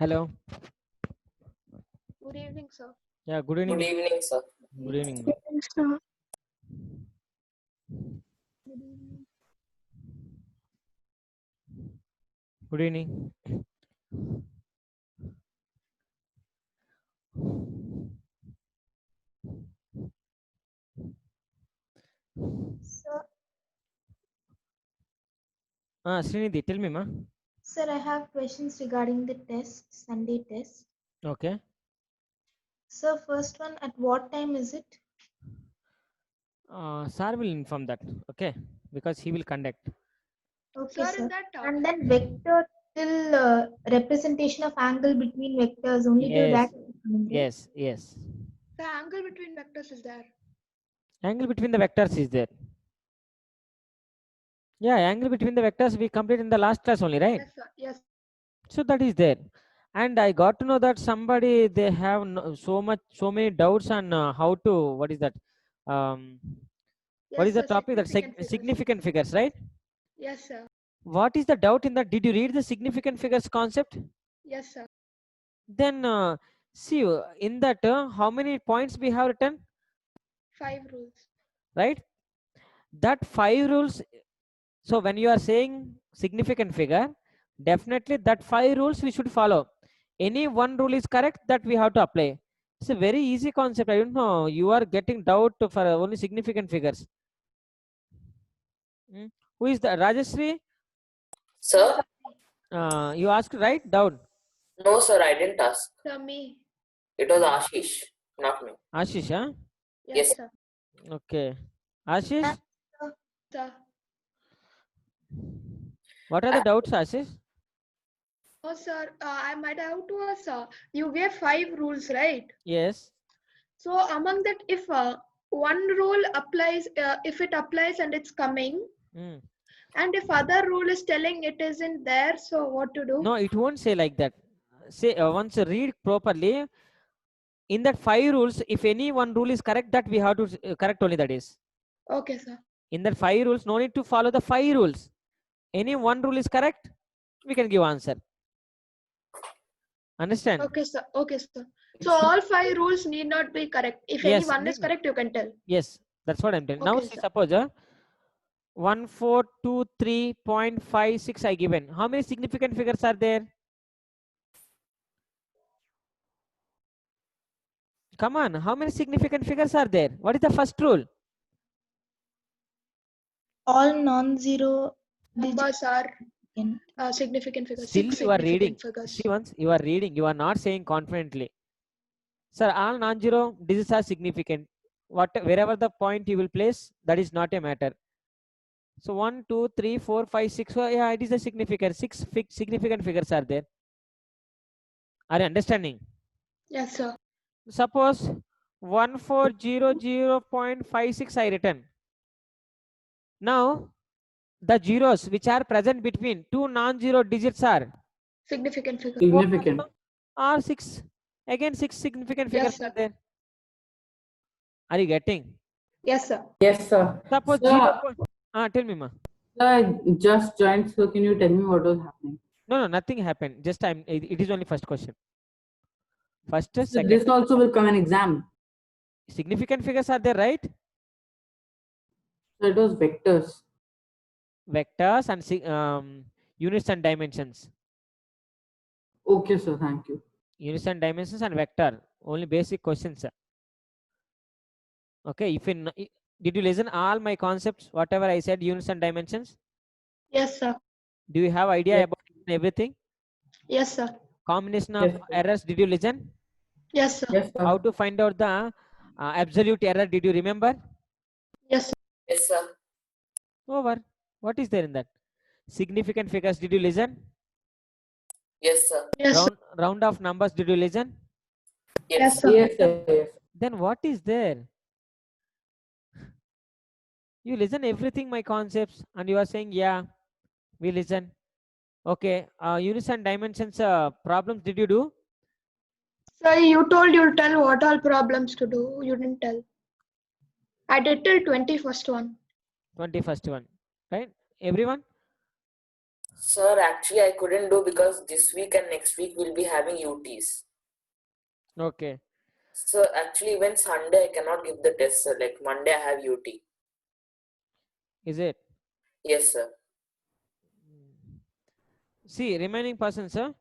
Hello. Good evening, sir. Yeah, good evening. Good evening, sir. Good evening. Sir. Good evening. Sir, Srinidhi, tell me, ma. sir, I have questions regarding the test, Sunday test. Okay. Sir, first one, at what time is it? Sir will inform that. Okay, because he will conduct. Okay, Sir, sir. in that And then vector till representation of angle between vectors, only till Yes. that. Right? Yes. Yes. the angle between vectors is there. Angle between the vectors is there. Yeah, angle between the vectors we completed in the last class only, right? Yes, sir. Yes. So that is there. And I got to know that somebody they have so many doubts on how to what is that? What Yes, is the sir. topic? That Significant figures. significant figures, right? Yes, sir. What is the doubt in that? Did you read the significant figures concept? Yes, sir. Then see in that how many points we have written, 5 rules. right? That 5 rules. So when you are saying significant figure, definitely that 5 rules we should follow. Any one rule is correct, that we have to apply. It's a very easy concept. I don't know, you are getting doubt for only significant figures. Who is the Rajashri? Sir? You asked, right? Doubt. No, sir, I didn't ask. Sir, me. It was Ashish, not me. Ashish, huh? Yes, Yes. sir. Okay. Ashish, Sir. what are the doubts, Ashish? Oh, sir. My doubt was, you gave 5 rules, right? Yes. So among that, if one rule applies, if it applies and it's coming, and if other rule is telling it isn't there, so what to do? No, it won't say like that. Say once read properly. In that 5 rules, if any one rule is correct, that we have to correct only, that is. Okay, sir. In that 5 rules, no need to follow the 5 rules. Any one rule is correct, we can give answer. Understand? Okay, sir. Okay, sir. So all 5 rules need not be correct. If Yes, any one is correct, you can tell. Yes, that's what I'm telling. Now Okay, see, sir. suppose 1423.56 I given. How many significant figures are there? Come on, how many significant figures are there? What is the first rule? All non-zero Numbers are in significant figures. Still 6 you are reading. significant figures. See, once you are reading, you are not saying confidently. Sir, all non-zero digits are significant. Wherever the point you will place, that is not a matter. So 1, 2, 3, 4, 5, 6. Oh, yeah, it is a significant. 6 significant figures are there. Are you understanding? Yes, sir. Suppose 1400.56 I written. Now the zeros which are present between two non-zero digits are Significant figures. Significant. Or 6. Again 6 significant figures Yes, sir. are there. Are you getting? Yes, sir. Yes, sir. Suppose Sir, 0. Tell me, ma. Sir, I just joined, so can you tell me what was happening? No, nothing happened. Just it is only first question. First, So second. this also will come in exam. Significant figures are there, right? So it was vectors. Vectors and units and dimensions. Okay, sir. Thank you. Units and dimensions and vector. Only basic questions. Okay. Did you listen all my concepts? Whatever I said, units and dimensions. Yes, sir. Do you have idea Yes. about everything? Yes, sir. Combination of Yes, sir. errors. Did you listen? Yes, sir. Yes, sir. How to find out the absolute error? Did you remember? Yes, sir. Yes, sir. Over. What is there in that? Significant figures. Did you listen? Yes, sir. Yes, sir. Round of numbers. Did you listen? Yes, Yes. sir. Yes, sir. Yes. Then what is there? You listen everything my concepts and you are saying, yeah, we listen. Okay. Units and dimensions problems. Did you do? Sir, you told you'll tell what all problems to do. You didn't tell. I did till 21st one. 21st one. Right? Everyone? Sir, actually I couldn't do because this week and next week we'll be having UTs. Okay. So actually even Sunday I cannot give the test, sir. Like Monday I have UT. Is it? Yes, sir. See, remaining persons, sir,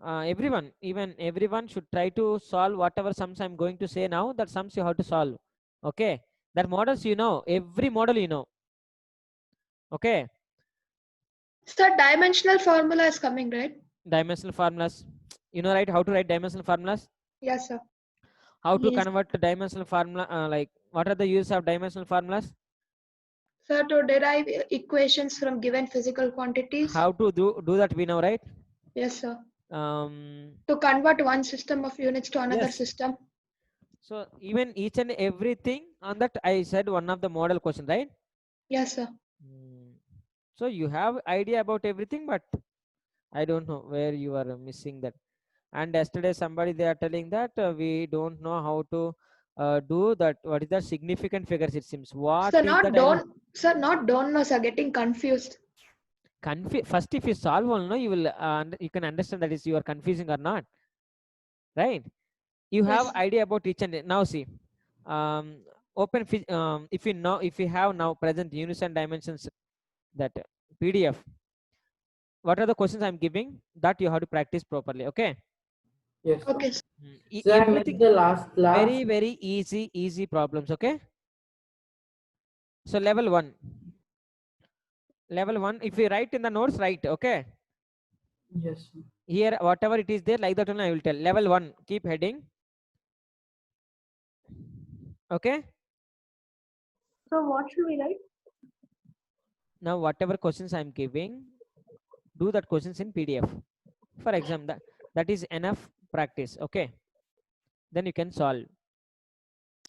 everyone, even everyone should try to solve whatever sums I'm going to say now. That sums you have to solve. Okay. That models you know. Every model you know. Okay. Sir, dimensional formula is coming, right? Dimensional formulas. You know, right? How to write dimensional formulas? Yes, sir. How to Yes. convert the dimensional formula? Like, what are the use of dimensional formulas? Sir, to derive equations from given physical quantities. How to do that? We know, right? Yes, sir. Um. To convert one system of units to another Yes. system. So even each and everything on that, I said one of the model question, right? Yes, sir. So you have idea about everything, but I don't know where you are missing that. And yesterday somebody they are telling that we don't know how to do that. What is the significant figures? It seems. What Sir, is not that? don't. Sir, not don't know, sir. Getting confused. First, if you solve one, no, you will you can understand that is you are confusing or not, right? You have Yes. idea about each and now see. If you know, if you have now present unison dimensions, that PDF. What are the questions I'm giving? That you have to practice properly. Okay. Yes, sir. Okay. Sir. So I Everything missed the last class. very easy problems. Okay. So level 1. Level 1. If you write in the notes, write. Okay. Yes, sir. Here, whatever it is there, like that only I will tell. Level 1. Keep heading. Okay. So what should we write? Now, whatever questions I'm giving, do that questions in PDF. For example, that is enough practice. Okay. Then you can solve.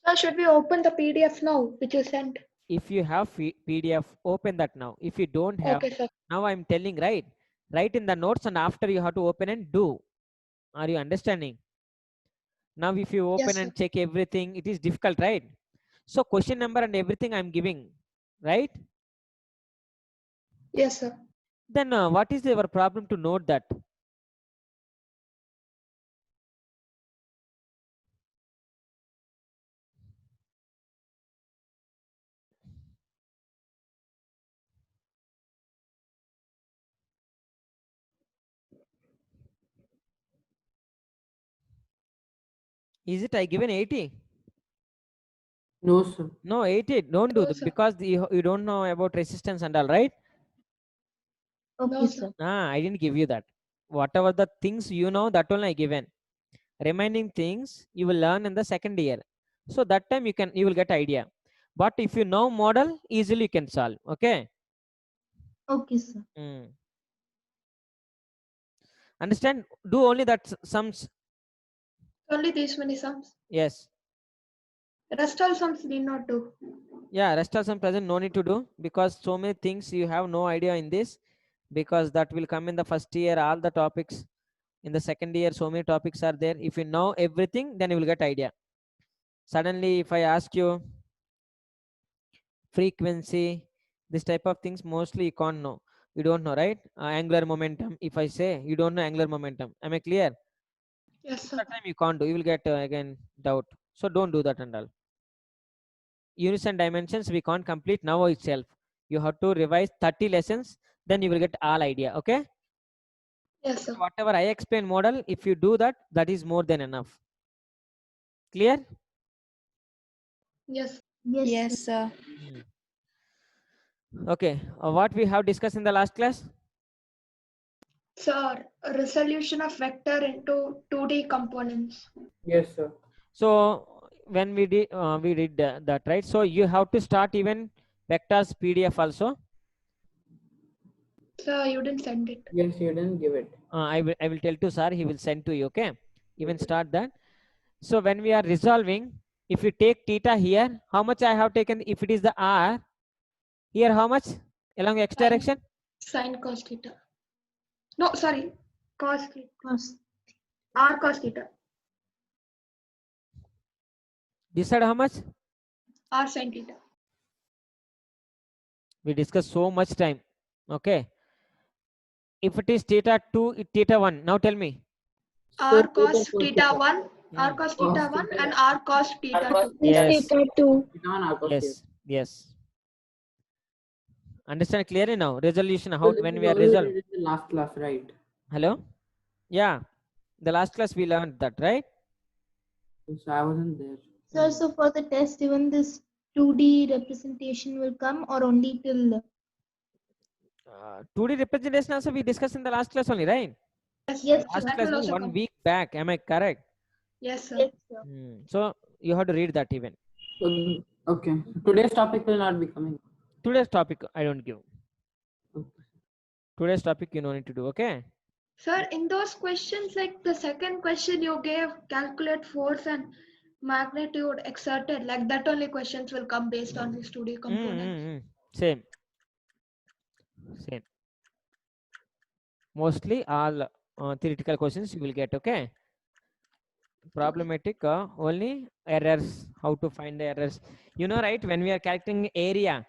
Sir, should we open the PDF now, which you sent? If you have PDF, open that now. If you don't have, Okay, sir. now I'm telling, right? Write in the notes and after you have to open and do. Are you understanding? Now, if you open Yes, and sir. check everything, it is difficult, right? So question number and everything I'm giving, right? Yes, sir. Then what is your problem to note that? Is it I given 80? No, sir. No, 80. Don't do No, that sir. because you don't know about resistance and all, right? Okay, No, sir. sir. I didn't give you that. Whatever the things you know, that only I given. Remaining things you will learn in the second year. So that time you will get idea. But if you know model, easily you can solve. Okay. Okay, sir. Understand? Do only that sums. Only these many sums. Yes. Rest all sums need not do. Yeah, rest of some present no need to do because so many things you have no idea in this, because that will come in the first year, all the topics. In the second year, so many topics are there. If you know everything, then you will get idea. Suddenly, if I ask you frequency, this type of things, mostly you can't know. You don't know, right? Angular momentum. If I say you don't know angular momentum, am I clear? Yes, sir. That time you can't do. You will get again doubt. So don't do that and all. Unison dimensions we can't complete now itself. You have to revise 30 lessons, then you will get all idea. Okay. Yes, sir. Whatever I explain model, if you do that, that is more than enough. Clear? Yes. Yes, sir. sir. Okay. What we have discussed in the last class? Sir, a resolution of vector into 2D components. Yes, sir. So when we did that, right? So you have to start even vectors PDF also. Sir, you didn't send it. Yes, you didn't give it. I will tell to sir, he will send to you. Okay. Even start that. So when we are resolving, if you take theta here, how much I have taken? If it is the r, here how much along x direction? Sine cos theta. No, sorry. Cos theta. Cos. R cos theta. This side how much? R sin theta. We discussed so much time. Okay. if it is theta 2, theta 1. Now tell me. R So cos theta 1, R Hmm. cos Cos theta 1 theta. and R cos R theta cos 2. Yes. Theta 2. Theta 1 R cos theta. Yes. Yes. Understand clearly now? Resolution, So how this when is we are all we resolve. did in the last class, right? Hello? Yeah. The last class we learned that, right? So I wasn't there. Sir, so for the test, even this 2D representation will come or only till 2D representation also we discussed in the last class only, right? yes, Last sir. That class will means also 1 come. week back. Am I correct? Yes, sir. Yes, sir. So you have to read that even. So, okay. So today's topic will not be coming. Today's topic I don't give. Okay. Today's topic you don't need to do, okay? Sir, in those questions, like the second question you gave, calculate force and magnitude exerted, like that only questions will come based on these 2D components. Same. Same. Mostly all theoretical questions you will get, okay? Problematic only errors, how to find the errors. You know, right? When we are calculating area,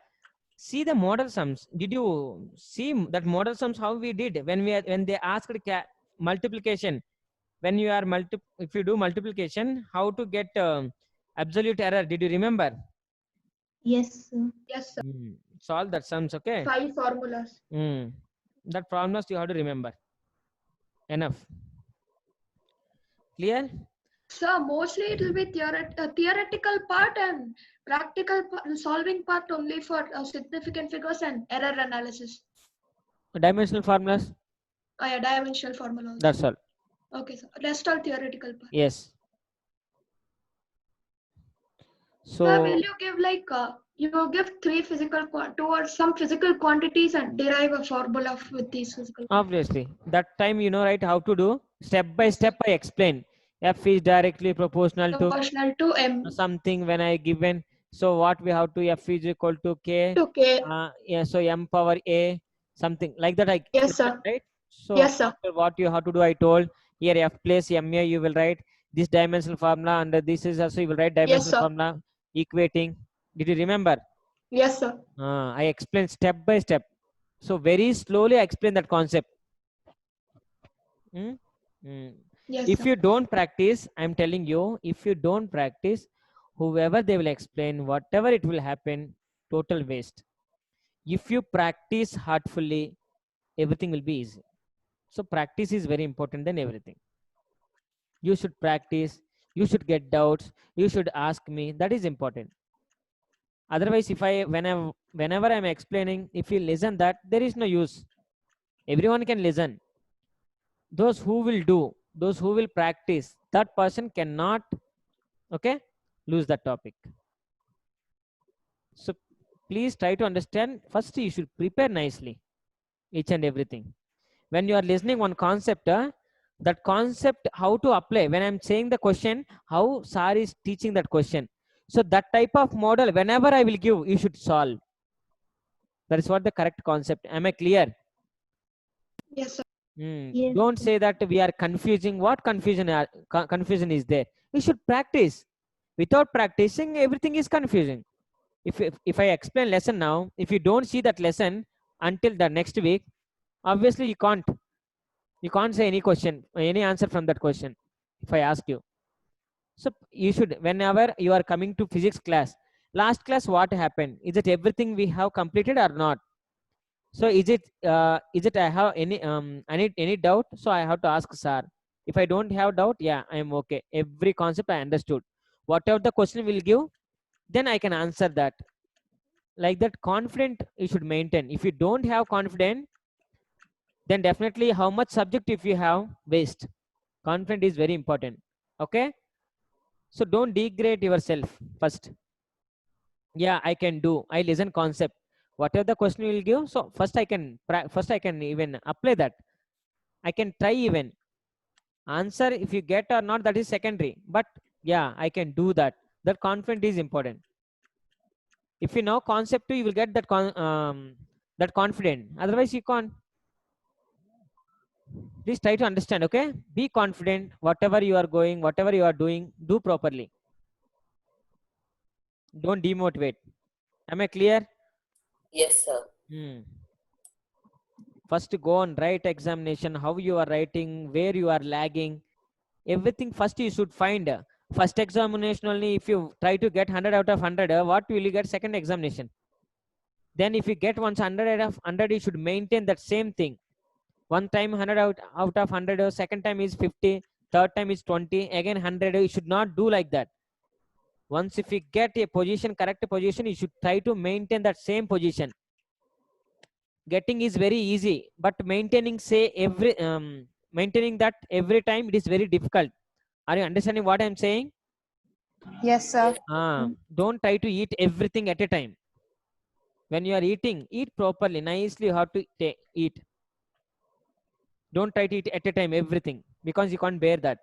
see the model sums. Did you see that model sums how we did when they asked multiplication? When you are if you do multiplication, how to get absolute error? Did you remember? Yes, sir. Yes, sir. Solve that sums, okay? 5 formulas. That formulas you have to remember. Enough. Clear? So mostly it will be theoretical part and practical solving part only for significant figures and error analysis. Dimensional formulas. Yeah, dimensional formula also. That's all. Okay, so rest all theoretical part. Yes. So So will you give like you give two or some physical quantities and derive a formula with these physical obviously that time you know, right, how to do step by Yes, step. I explain f is directly proportional to proportional to m something when I given. So what we have to, f is equal to k. to k. Yeah, so m power a, something like that. I Yes, explained, sir. right? So Yes, sir. after what you have to do, I told here f place ma, you will write this dimensional formula, and this is also you will write Yes, dimensional sir. formula equating. Did you remember? Yes, sir. I explained step by step. So very slowly I explain that concept. Yes, If sir. you don't practice, I'm telling you, if you don't practice, whoever they will explain, whatever it will happen, total waste. If you practice heartfully, everything will be easy. So practice is very important than everything. You should practice, you should get doubts, you should ask me. That is important. Otherwise, if whenever I'm explaining, if you listen that, there is no use. Everyone can listen. Those who will do, those who will practice, that person cannot, okay, lose that topic. So please try to understand. First, you should prepare nicely each and everything. When you are listening one concept, that concept, how to apply. When I'm saying the question, how sir is teaching that question. So that type of model, whenever I will give, you should solve. That is what the correct concept. Am I clear? Yes, sir. Yes, Don't sir. say that we are confusing. What confusion is there? We should practice. Without practicing, everything is confusing. If I explain lesson now, if you don't see that lesson until the next week, obviously you can't say any question, any answer from that question if I ask you. So you should, whenever you are coming to physics class, last class what happened, is it everything we have completed or not? So is it I have any doubt, so I have to ask sir. If I don't have doubt, yeah, I am okay, every concept I understood. Whatever the question will give, then I can answer that. Like that, confident you should maintain. If you don't have confidence, then definitely how much subject if you have, waste. Confidence is very important. Okay, so don't degrade yourself first. Yeah, I can do, I listen concept, whatever the question will give. So first I can even apply that. I can try even answer. If you get or not, that is secondary, but yeah, I can do that. That confidence is important. If you know concept too, you will get that confident. Otherwise you can't. Please try to understand, okay? Be confident. Whatever you are going, whatever you are doing, do properly. Don't demotivate. Am I clear? Yes, sir. First go on write examination, how you are writing, where you are lagging, everything first you should find. First examination only, if you try to get 100 out of 100, what will you get second examination? Then if you get once 100 out of 100, you should maintain that same thing. One time 100 out of 100, second time is 50, third time is 20, again 100. You should not do like that. Once if you get a position, correct position, you should try to maintain that same position. Getting is very easy, but maintaining maintaining that every time, it is very difficult. Are you understanding what I'm saying? Yes, sir. Don't try to eat everything at a time. When you are eating, eat properly, nicely. You have to eat. Don't try to eat at a time everything, because you can't bear that.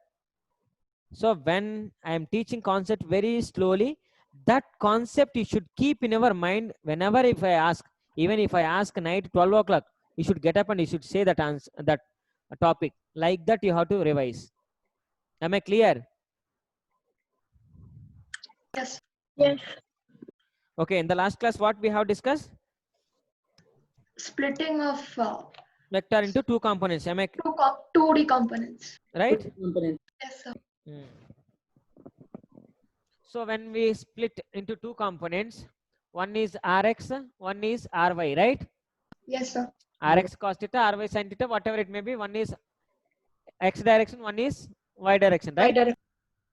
So when I am teaching concept very slowly, that concept you should keep in your mind. Whenever if I ask, even if I ask night 12 o'clock, you should get up and you should say that answer, that topic. Like that you have to revise. Am I clear? Yes. Yes. Okay, in the last class, what we have discussed? Splitting of Vector into two components. Am I 2D components. right? Component. Yes, sir. So when we split into two components, one is Rx, one is Ry, right? Yes, sir. Rx cos theta, Ry sin theta, whatever it may be. One is X direction, one is Y direction, right?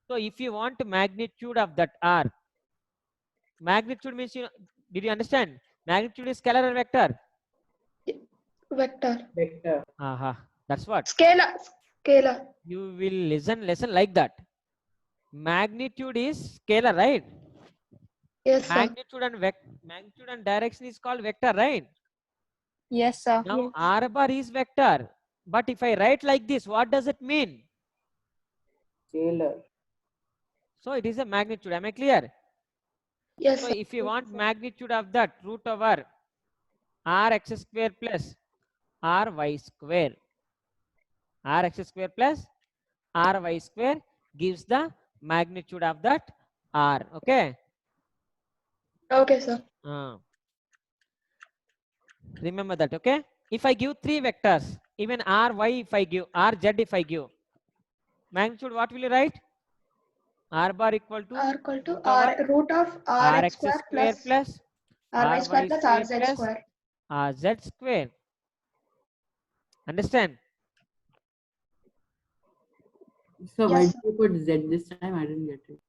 So if you want magnitude of that R, magnitude means, did you understand? Magnitude is scalar or vector? Vector. Vector. That's what. Scalar. You will listen like that. Magnitude is scalar, right? Yes, sir. Magnitude and direction is called vector, right? Yes, sir. Now R bar is vector, but if I write like this, what does it mean? Scalar. So it is a magnitude. Am I clear? Yes, So sir. if you want magnitude of that, root over Rx square plus Ry square. Rx square plus Ry square gives the magnitude of that R. Okay. Okay, sir. Remember that. Okay. If I give three vectors, even Ry if I give, Rz if I give, magnitude what will you write? R bar equal to root of Rx square plus Ry square plus Rz plus square. Z square. Understand? So why Yes, did you put Z this time? I didn't get it.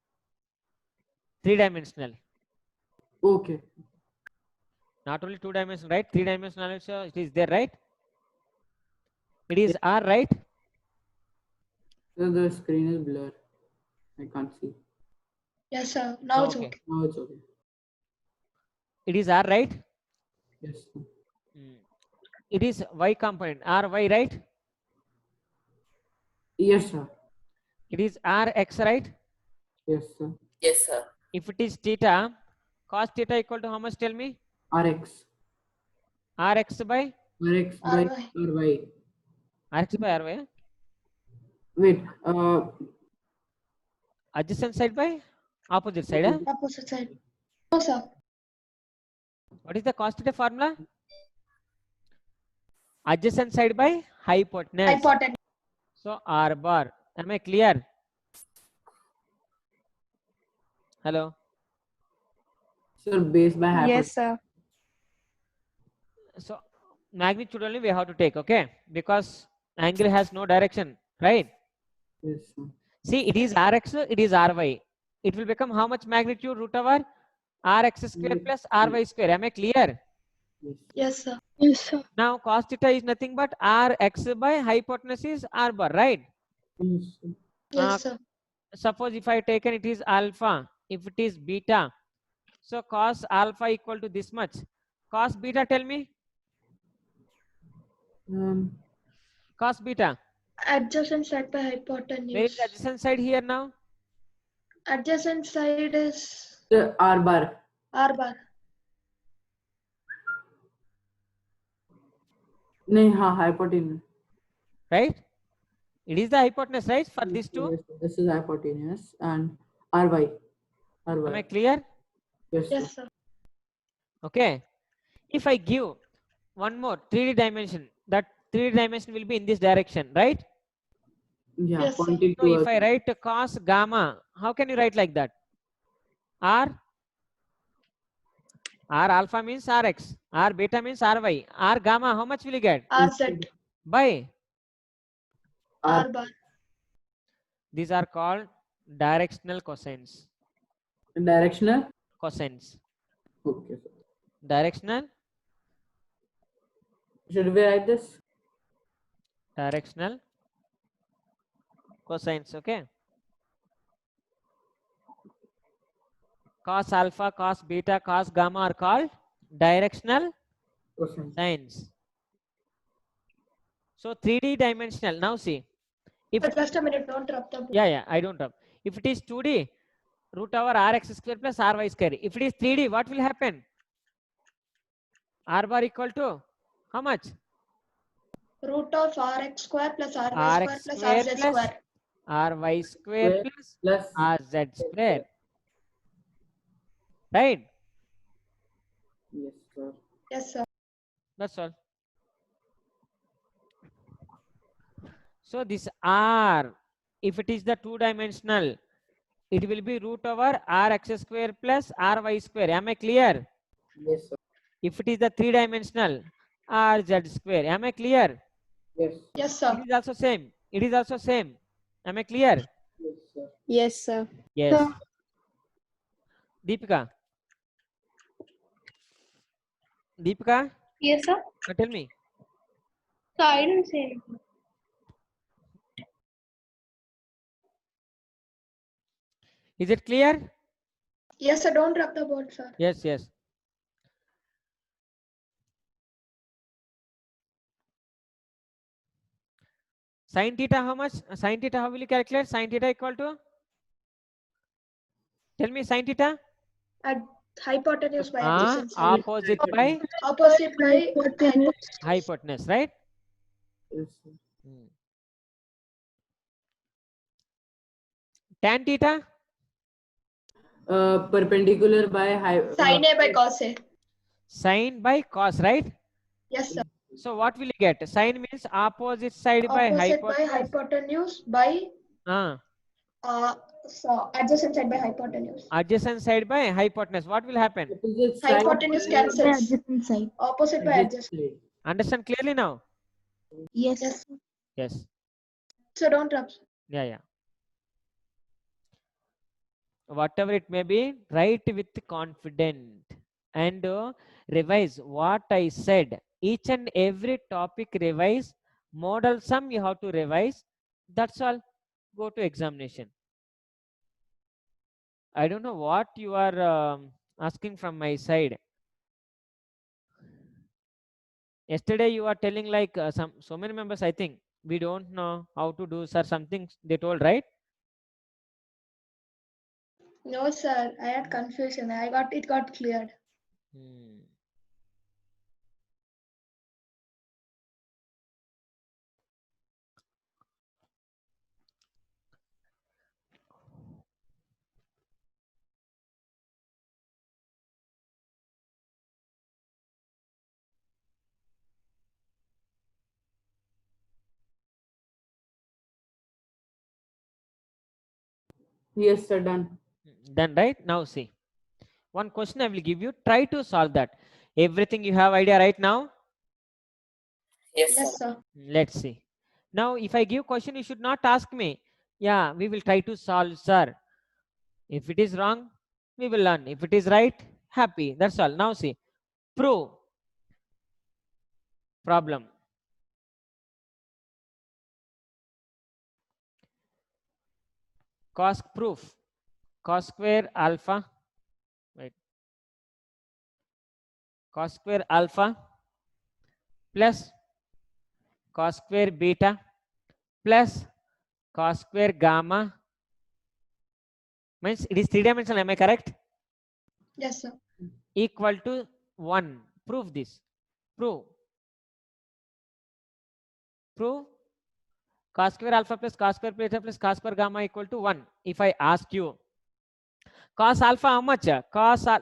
Three-dimensional. Okay. Not only two-dimensional, right? Three-dimensional also it is there, right? It is R, right? So the screen is blur. I can't see. Yes, sir. Now it's Okay. okay. Now it's okay. It is R, right? Yes. Sir. It is Y component. Ry, right? Yes, sir. It is Rx, right? Yes, sir. Yes, sir. If it is theta, cos theta equal to how much? Tell me. Rx. Rx by? Rx by Ry. Rx by Ry. Wait. Adjacent side by opposite side. Huh? Opposite side. No, sir. What is the cos theta formula? Adjacent side by hypotenuse. So R bar. Am I clear? Hello. Sir, base by hypotenuse. Yes, sir. So magnitude only we have to take, okay? Because angle has no direction, right? Yes, sir. See, it is Rx, it is Ry. It will become how much magnitude? Root over Rx square plus Ry square. Am I clear? Yes. Yes, sir. Yes, sir. Now cos theta is nothing but Rx by hypotenuse is R bar, right? Yes, sir. Yes, sir. Suppose if I taken it is alpha, if it is beta, so cos alpha equal to this much. Cos beta, tell me. Cos beta. Adjacent side by hypotenuse. Where is the adjacent side here now? Adjacent side is Sir, R bar. R bar. No, hypotenuse. Right? It is the hypotenuse, right? For these two. Yes, this is hypotenuse and Ry. Am I clear? Yes, Yes, sir. sir. Okay. If I give one more 3D dimension, that 3 dimension will be in this direction, right? Yeah, Yes, sir. pointing So if towards. I write cos gamma, how can you write like that? R alpha means Rx, R beta means Ry, R gamma, how much will you get? RZ, By R bar. these are called directional cosines. Directional. Cosines. Okay, sir. Directional Should we write this? directional cosines. Okay. Cos alpha, cos beta, cos gamma are called directional Cosine. sines. So 3D dimensional. Now see, if But just a minute, don't drop the book. yeah, I don't have. If it is 2D, root over Rx square plus Ry square. If it is 3D, what will happen? R bar equal to how much? Root of Rx square plus Ry Rx square plus square RZ plus square. Ry square plus Plus. Rz square. Right? Yes, sir. Yes, sir. That's all. So this R, if it is the 2-dimensional, it will be root over Rx square plus Ry square. Am I clear? Yes, sir. If it is the 3-dimensional, Rz square. Am I clear? Yes. Yes, sir. It is also same. It is also same. Am I clear? Yes, sir. Yes, sir. Yes. Sir. Deepika. Deepika, Yes, sir. tell me. So I didn't say anything. Is it clear? Yes, sir. Don't drop the board, sir. Yes, yes. Sin theta, how much? Sin theta, how will you calculate? Sin theta equal to? Tell me sin theta. At hypotenuse by adjacent side. Opposite by Opposite by hypotenuse. hypotenuse, right? Yes, sir. Tan theta, Perpendicular by Sin A by cos A. sin by cos, right? Yes, sir. So what will you get? Sin means opposite side by Opposite by hypotenuse. hypotenuse by Uh, so adjacent side by hypotenuse. adjacent side by hypotenuse. What will happen? opposite side Hypotenuse by cancels. Adjacent side. Opposite by adjacent adjacent. side. Understand clearly now? Yes. Yes. Yes. So don't drop. Yeah. Whatever it may be, write with confidence and revise what I said. Each and every topic revise. Model sum you have to revise. That's all. Go to examination. I don't know what you are asking from my side. Yesterday you are telling like so many members, I think we don't know how to do, sir, something they told, right? No, sir. I had confusion. It got cleared. Yes, sir. Done. Done, right? Now see. One question I will give you. Try to solve that. Everything you have idea right now? Yes, Yes, sir. sir. Let's see. Now, if I give question, you should not ask me. Yeah, we will try to solve, sir. If it is wrong, we will learn. If it is right, happy. That's all. Now see. Prove. Problem. Cos proof. Cos square alpha. Wait. Cos square alpha plus cos square beta plus cos square gamma means it is 3-dimensional. Am I correct? Yes, sir. Equal to 1. Prove this. Prove. Cos square alpha plus cos square beta plus cos square gamma equal to 1. If I ask you cos alpha how much?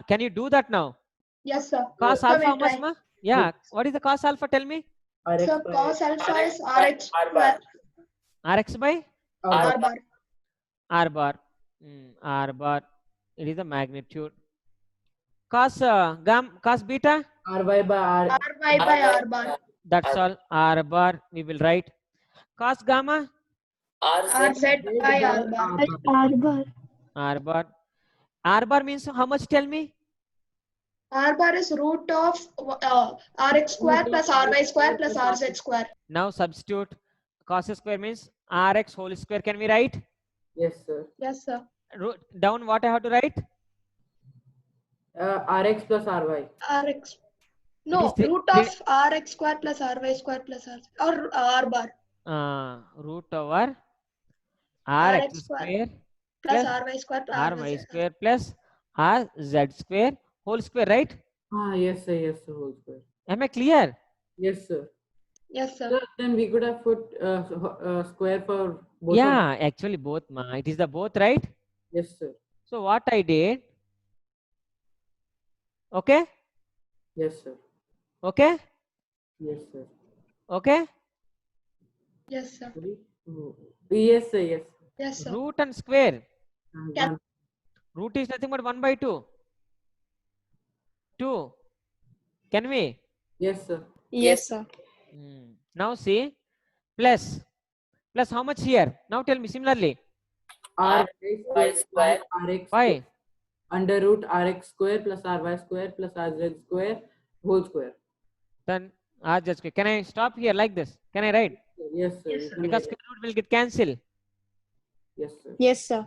Can you do that now? Yes, sir. Cos So alpha we'll how much, try. ma? Yeah. What is the cos alpha? Tell me. Rx So by cos alpha Rx is by Rx R bar. square Rx by R R bar. bar. R bar. R bar. It is the magnitude. Cos cos beta. Ry by R. Ry by R bar. That's all. R bar. We will write. Cos gamma. RZ RZ by R bar. R bar. R bar. R bar means how much? Tell me. R bar is root of Rx square plus Ry square plus RZ square. Now substitute. Cos square means Rx whole square. Can we write? Yes, sir. Yes, sir. Down what I have to write? Rx plus Ry. Rx. No, three- root of Rx square plus Ry square plus R or R bar. Root over Rx Rx square square plus plus Ry square plus Ry square plus RZ square whole square, right? Yes, sir. Yes, sir. Whole square. Am I clear? Yes, sir. Yes, sir. Sir, then we could have put square for both. Yeah, actually both, ma. It is the both, right? Yes, sir. So what I did? Okay, Yes, sir. okay, Yes, sir. okay. Yes, sir. Yes, sir. Yes. Yes, sir. Root and square. Can- Root is nothing but 1 by 2. 2. Can we? Yes, sir. Yes, sir. Now see, plus. Plus how much here? Now tell me similarly. R Y square. Rx Why? under root Rx square plus Ry square plus Rz square whole square. Then RZ square. Can I stop here like this? Can I write? Yes, sir. Yes, You sir. can Because write it. square root will get cancelled. Yes, sir. Yes, sir.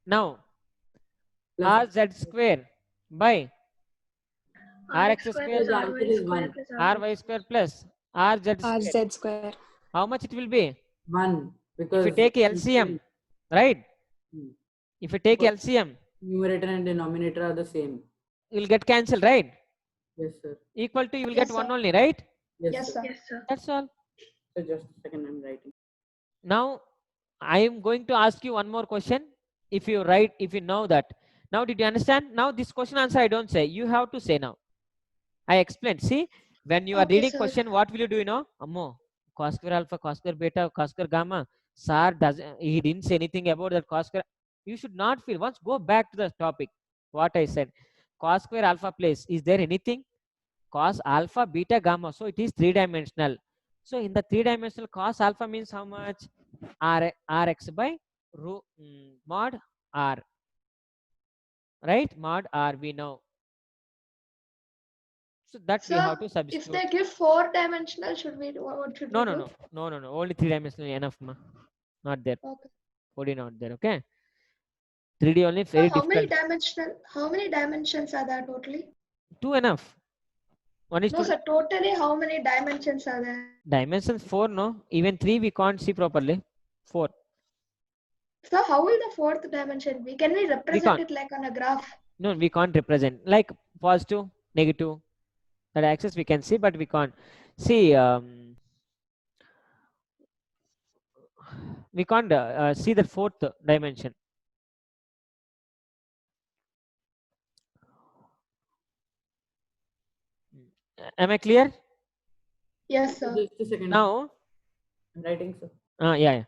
Now Plus RZ square by Rx square plus answer is 1. Ry square plus RZ square. RZ square. How much it will be? 1 because If you take LCM, right? Hmm. If you take LCM, numerator and denominator are the same. you will get cancelled, right? Yes, sir. Equal to you will Yes, get 1 sir. only, right? Yes, Yes, sir. sir. Yes, sir. That's all. So just a second, I'm writing. Now I am going to ask you one more question. If you write, if you know that. Now did you understand? Now this question answer I don't say. You have to say now. I explained. See, when you are Okay, reading sir. question, what will you do? You know, Ammo, cos square alpha, cos square beta, cos square gamma. Sir doesn't. He didn't say anything about that cos square. You should not feel. Once go back to the topic. What I said. Cos square alpha place. Is there anything? Cos alpha, beta, gamma. So it is 3-dimensional. So in the 3-dimensional, cos alpha means how much? Rx by root mod R. Right? Mod R we know. So that we Sir, have to if substitute. they give 4-dimensional, should we do what should No, we no, do? no. Only 3-dimensional enough, ma. Not there. Okay. 4D not there. Okay. 3D only So very how many difficult. dimensional? How many dimensions are there totally? 2 enough. One is No, 2 sir. Totally, how many dimensions are there? dimensions 4. No, even 3 we can't see properly. 4. So how will the fourth dimension be? Can we represent can't. it like on a graph? No, we can't represent like positive, negative. That axis we can see, but we can't see. We can't see the fourth dimension. Am I clear? Yes, sir. Just a second. Now, I'm writing, sir. yeah.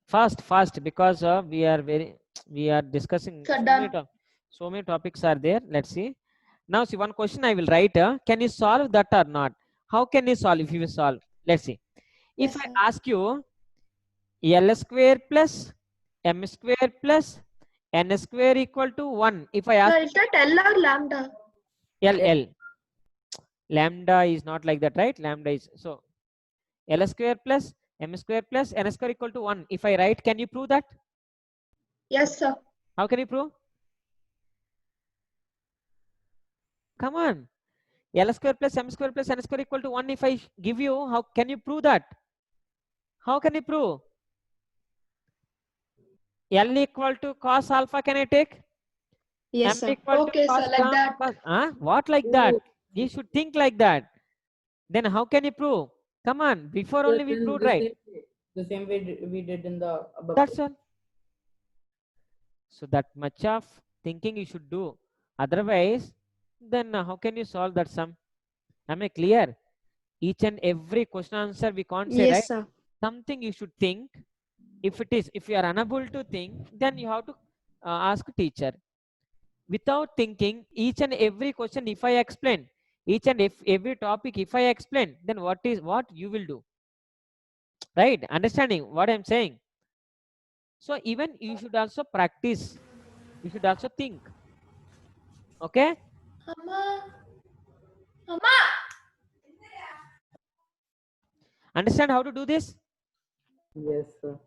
Fast, because we are discussing Sir, so many topics are there. Let's see. Now, see one question I will write. Can you solve that or not? How can you solve if you will solve? Let's see. If Yes, I sir. ask you L square plus M square plus N square equal to 1. If I ask Sir, is that L or lambda? L. Lambda is not like that, right? Lambda is so L square plus M square plus N square equal to 1. If I write, can you prove that? Yes, sir. How can you prove? Come on. L square plus M square plus N square equal to 1. If I give you, how can you prove that? How can you prove? L equal to cos alpha can I take? Yes, M sir. equal Okay, to cos sir, like gamma. that. What like that? You should think like that. Then how can you prove? Come on. Before only we proved, right? The same way we did in the above. That's all. So that much of thinking you should do. Otherwise, then how can you solve that sum? Am I clear? Each and every question answer we can't say, Yes, right? sir. Something you should think. If you are unable to think, then you have to ask teacher. Without thinking, each and every question, if I explain, each and every topic, if I explain, then what you will do, right? Understanding what I'm saying? So even you should also practice. You should also think. Okay. Mama. Mama. Understand how to do this? Yes, sir.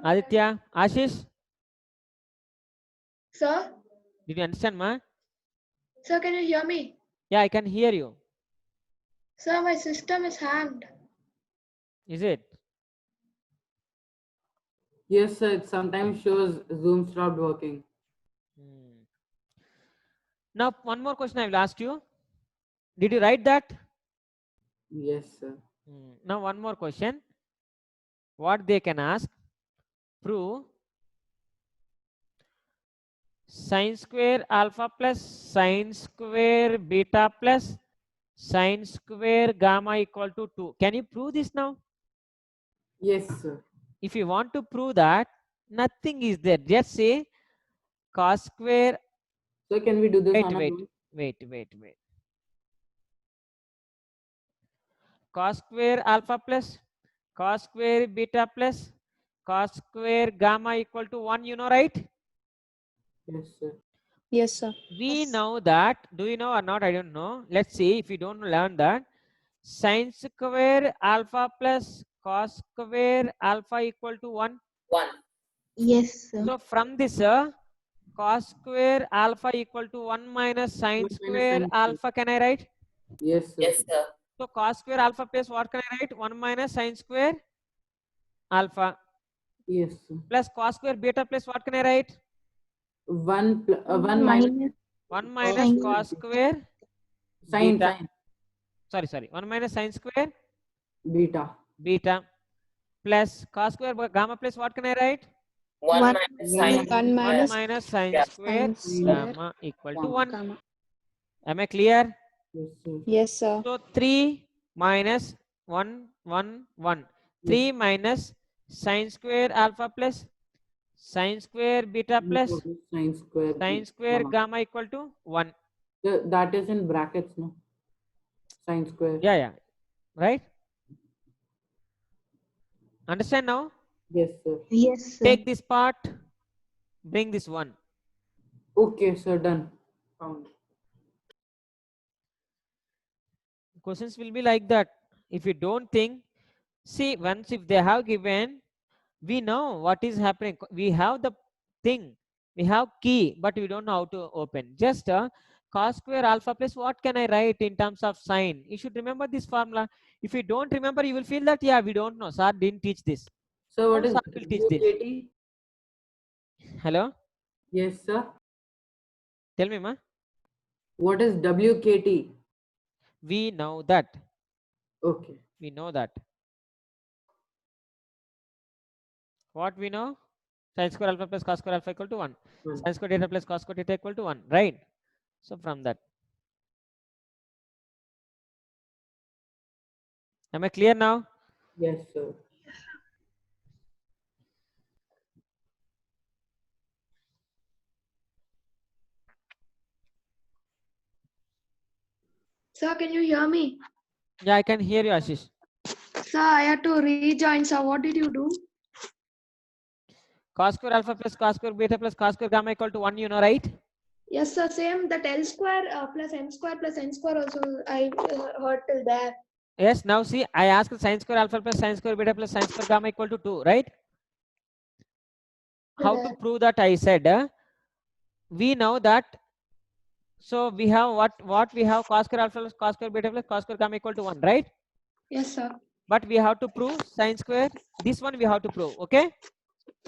Aditya, Ashish, Sir? did you understand, ma? Sir, can you hear me? Yeah, I can hear you. Sir, my system is hanged. Is it? Yes, sir. It sometimes shows Zoom stopped working. Now, one more question I will ask you. Did you write that? Yes, sir. Now, one more question. What they can ask? Prove sine square alpha plus sine square beta plus sine square gamma equal to 2. Can you prove this now? Yes, sir. If you want to prove that, nothing is there. Just say cos square. So can we do this on our own? Wait. Cos square alpha plus cos square beta plus cos square gamma equal to 1, you know, right? Yes, sir. Yes, sir. We know that. Do you know or not? I don't know. Let's see if you don't learn that. Sine square alpha plus cos square alpha equal to 1. 1. Yes, sir. So from this, cos square alpha equal to 1 minus sine 1 minus square sine alpha, can I write? Yes, sir. Yes, sir. So cos square alpha plus what can I write? 1 minus sine square alpha Yes, sir. plus cos square beta plus what can I write? 1 minus 1 minus sine cos square sine beta. sine Sorry. 1 minus sine square beta plus cos square gamma plus what can I write? 1 1 minus sine 1 1 minus minus sine Yeah. square sine square gamma equal to 1. gamma. Am I clear? Yes, sir. Yes, sir. So 3 minus 1, 1, 1. 3 minus sine square alpha plus sine square beta plus sine square gamma equal to 1. That is in brackets, no? Sine square. Yeah. Right? Understand now? Yes, sir. Yes, sir. Take this part, bring this one. Okay, sir. Done. Found. Questions will be like that. If you don't think, see, once if they have given, we know what is happening. We have the thing, we have key, but we don't know how to open. Just cos square alpha plus what can I write in terms of sine? You should remember this formula. If you don't remember, you will feel that, yeah, we don't know. Sir didn't teach this. So what How is sir will teach this? WKT? Hello? Yes, sir. Tell me, ma. What is WKT? We know that. Okay. We know that. What we know? Sin square alpha plus cos square alpha equal to 1. Sin square theta plus cos square theta equal to 1. Right? So from that. Am I clear now? Yes, sir. Sir, can you hear me? Yeah, I can hear you, Ashish. Sir, I had to rejoin. Sir, what did you do? Cos square alpha plus cos square beta plus cos square gamma equal to 1, you know, right? Yes, sir. Same. That L square plus n square also I heard till there. Yes, now see, I asked sin square alpha plus sin square beta plus sin square gamma equal to 2, right? How to prove that? I said, we know that. So we have what we have cos square alpha plus cos square beta plus cos square gamma equal to 1, right? Yes, sir. But we have to prove sin square. This one we have to prove, okay?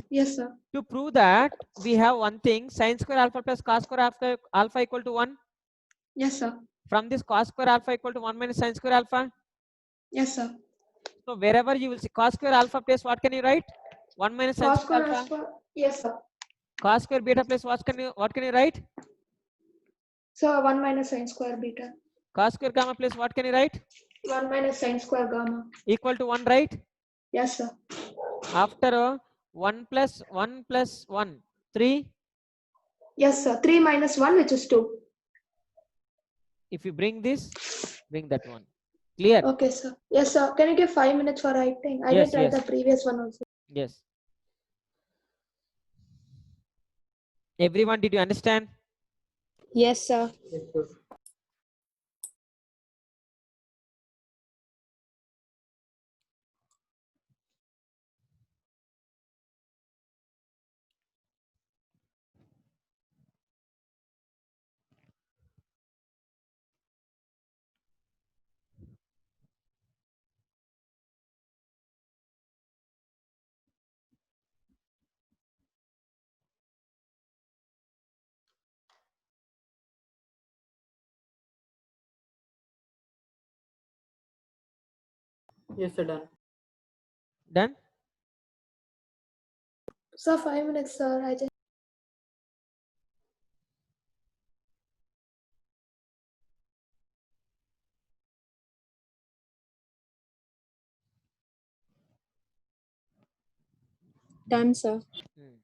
Yes, sir. To prove that, we have one thing, sin square alpha plus cos square alpha equal to 1. Yes, sir. From this cos square alpha equal to 1 minus sin square alpha. Yes, sir. So wherever you will see cos square alpha plus what can you write? 1 minus sin Cos square square alpha. alpha. Yes, sir. Cos square beta plus what can you write? So 1 minus sin square beta. Cos square gamma plus what can you write? 1 minus sin square gamma. Equal to 1, right? Yes, sir. After 1 plus 1 plus 1, 3. Yes, sir. 3 minus 1, which is 2. If you bring this, bring that one. Clear? Okay, sir. Yes, sir. Can you give 5 minutes for writing? I Yes, did write yes. the previous one also. Yes. Everyone, did you understand? Yes, sir. Yes, sir. Yes, sir. Done. Done? Sir, 5 minutes, sir. I just. Done, sir. Hmm.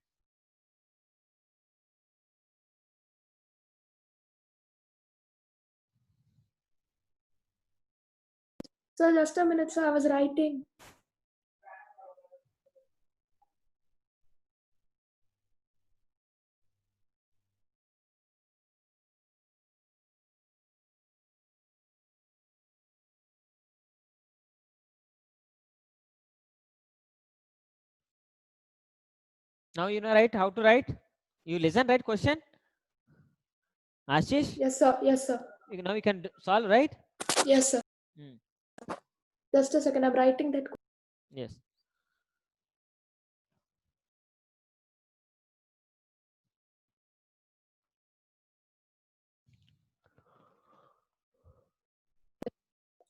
Sir, just a minute, sir. I was writing. Now you know, right, how to write? You listen, right, question? Ashish? Yes, sir. Yes, sir. Now you can solve, right? Yes, sir. Hmm. Just a second. I'm writing that. Yes.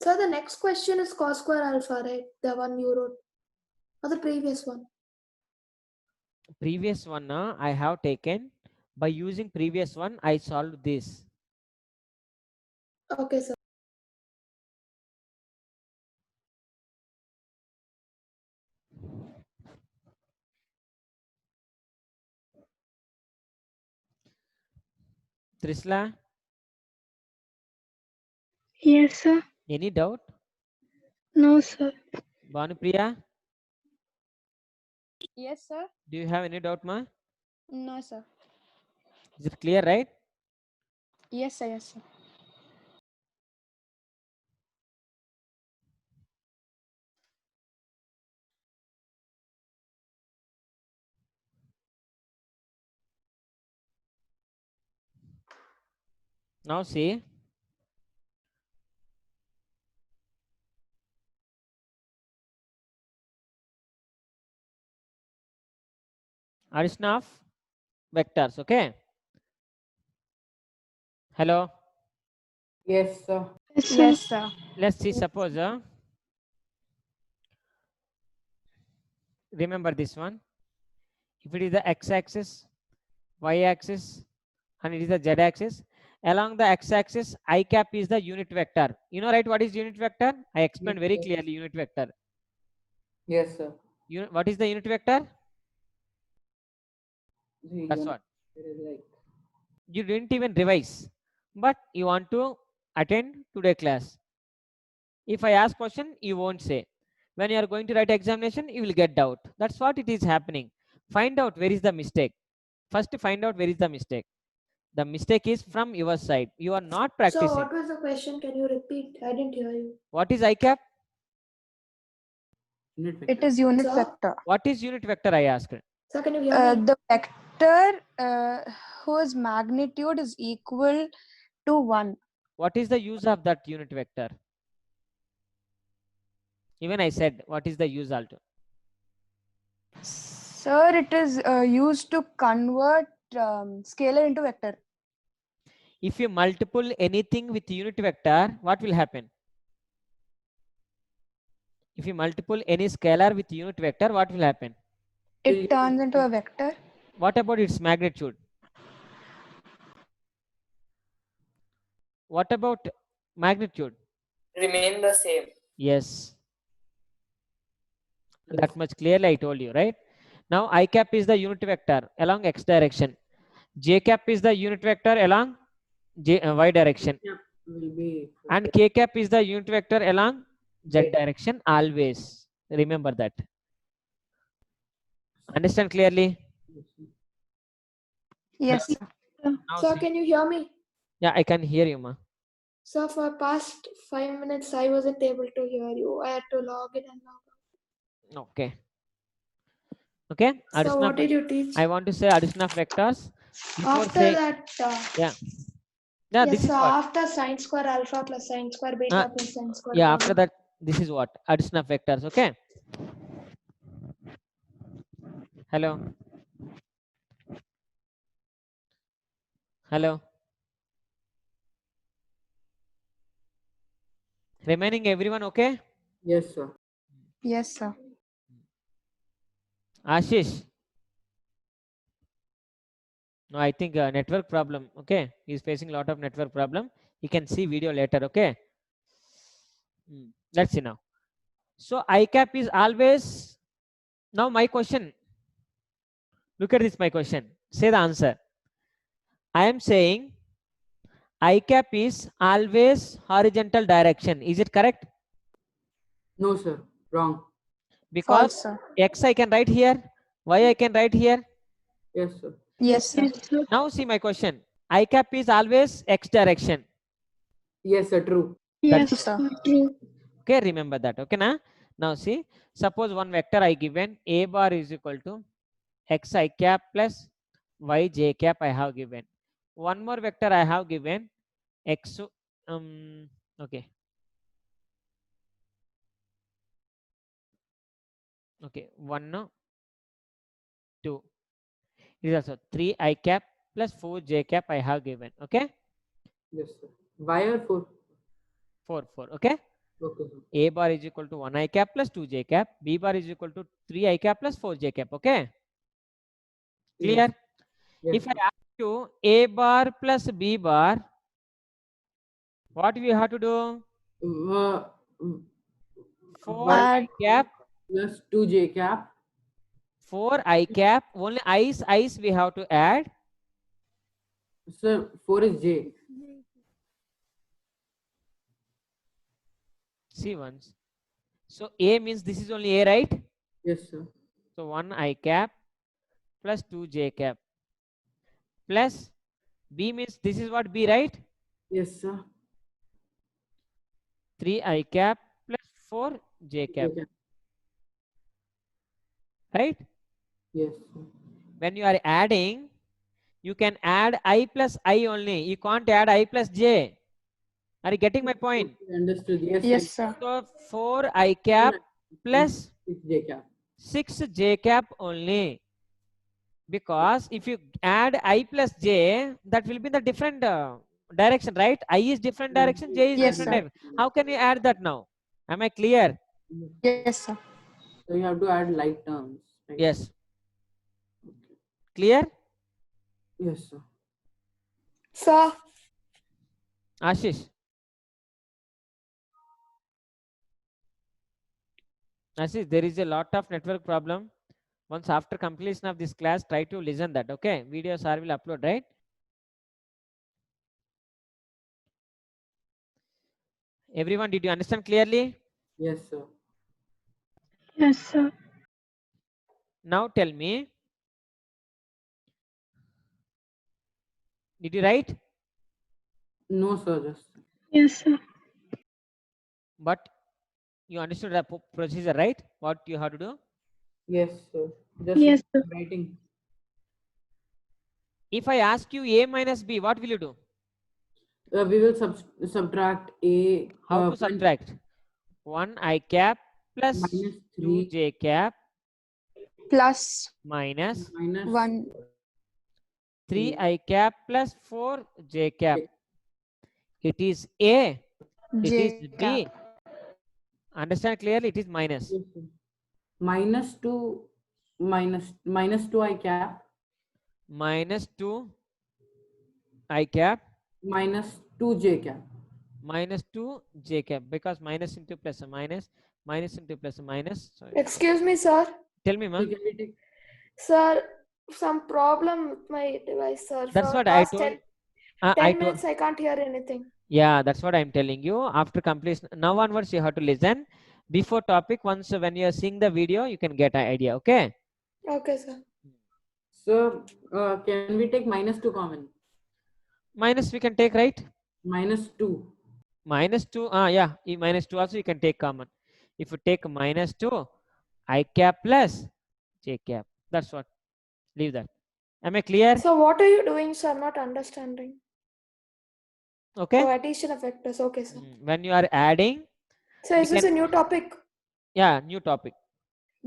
Sir, the next question is cos square alpha, right? The one you wrote. Or the previous one. Previous one I have taken. By using previous one, I solved this. Okay, sir. Trisla, Yes, sir. any doubt? No, sir. Bhanupriya, Yes, sir. do you have any doubt, ma? No, sir. Is it clear, right? Yes, sir. Yes, sir. Now see. Addition of vectors, okay? Hello? Yes, sir. Yes, sir. Yes, sir. Let's see, suppose, remember this one. If it is the x-axis, y-axis, and it is the z-axis, along the x-axis, I cap is the unit vector. You know, right, what is unit vector? I explained very Yes. clearly unit vector. Yes, sir. What is the unit vector? The That's unit what. is like You didn't even revise, but you want to attend today class. If I ask question, you won't say. When you are going to write examination, you will get doubt. That's what it is happening. Find out where is the mistake. First, find out where is the mistake. The mistake is from your side. You are not So, practicing. what was the question? Can you repeat? I didn't hear you. What is ICAP? unit vector. It is unit Sir? vector. What is unit vector? I asked. Sir, can you hear me? The vector whose magnitude is equal to 1. What is the use of that unit vector? Even I said, what is the use also? Sir, it is used to convert scalar into vector. If you multiple anything with unit vector, what will happen? If you multiple any scalar with unit vector, what will happen? It turns into a vector. What about its magnitude? What about Magnitude. Remain the same. Yes. That much clearly I told you, right? Now I cap is the unit vector along x direction. J cap is the unit vector along y direction. Will be And k cap is the unit vector along z direction always. Remember that. Understand clearly? Yes, sir. Now Sir, see. can you hear me? Yeah, I can hear you, ma. Sir, for past 5 minutes, I wasn't able to hear you. I had to log in and log out. Okay. Okay. So Addition what of, did you teach? I want to say addition of vectors. Before After say, that, yeah, yes, this is sir, what. after sine square alpha plus sine square beta plus sine square Yeah, gamma. after that, this is what addition of vectors. Okay. Hello. Hello. Remaining everyone okay? Yes, sir. Yes, sir. Ashish. No, I think network problem. Okay. He's facing a lot of network problem. He can see video later. Okay. Let's see now. So I cap is always. Now my question. Look at this, my question. Say the answer. I am saying I cap is always horizontal direction. Is it correct? No, sir. Wrong. Because False, sir. x I can write here, y I can write here. Yes, sir. Yes, sir. Yes, sir. Now see my question. I cap is always x direction. Yes, sir. True. Yes, Yes, sir. true. Okay, remember that. Okay, now see, suppose one vector I given a bar is equal to x I cap plus y j cap I have given. One more vector I have given x okay. Okay, 1 no 2. It is also 3 I cap plus 4 j cap I have given. Okay, Yes, sir. Why or 4? 4. Okay, Okay, sir. a bar is equal to 1 I cap plus 2 j cap, b bar is equal to 3 I cap plus 4 j cap. Okay, clear? Yes, If I sir. ask you a bar plus b bar, what we have to do? Uh, 4 1 I cap, plus 2 j cap. 4 I cap, only i's we have to add. Sir, 4 is j. See once. So a means this is only a, right? Yes, sir. So 1 I cap plus 2 j cap plus b means this is what b, right? Yes, sir. 3 I cap plus 4 j cap, J cap. right? Yes, sir. When you are adding, you can add I plus I only. You can't add I plus j. Are you getting my point? Understood. Yes, Yes, sir. So 4 I cap plus 6 j cap. 6 j cap only. Because if you add I plus j, that will be in the different direction, right? I is different direction, j is Yes, different sir. direction. How can you add that now? Am I clear? Yes, sir. So you have to add like terms. Right? Yes. Clear? Yes, sir. Sir, Ashish. Ashish, there is a lot of network problem. Once after completion of this class, try to listen that. Okay, videos are will upload, right? Everyone, did you understand clearly? Yes, sir. Yes, sir. Now tell me, did you write? No, sir. Just. Yes, sir. But you understood the procedure, right? What you have to do? Yes, sir. Just Yes, sir. writing. If I ask you a minus b, what will you do? We will subtract a. How to subtract? 1 I cap plus minus 2 3 j cap Plus minus minus 1. 3 I cap plus 4 j cap. It is a, it is J b. cap. Understand clearly? It is minus. Yes, sir. minus 2 I cap Minus 2 I cap minus 2 j cap minus 2 j cap, because minus into plus or minus, minus into plus or minus. Sorry. Excuse me, sir. Tell me, ma. So can we take Sir, some problem with my device, sir. That's For what I last told. 10 I told. minutes, I can't hear anything. Yeah, that's what I'm telling you. After completion, now onwards you have to listen. Before topic, once when you are seeing the video, you can get an idea. Okay. Okay, sir. so can we take -2 common? Minus we can take, right? -2. Minus 2. Yeah. Minus 2 also you can take common. If you take minus 2, I cap plus j cap. That's what. Leave that. Am I clear? So what are you doing, sir? I'm not understanding. Okay. Oh, addition of vectors. Okay, sir. When you are adding. So is this a new topic? Yeah, new topic.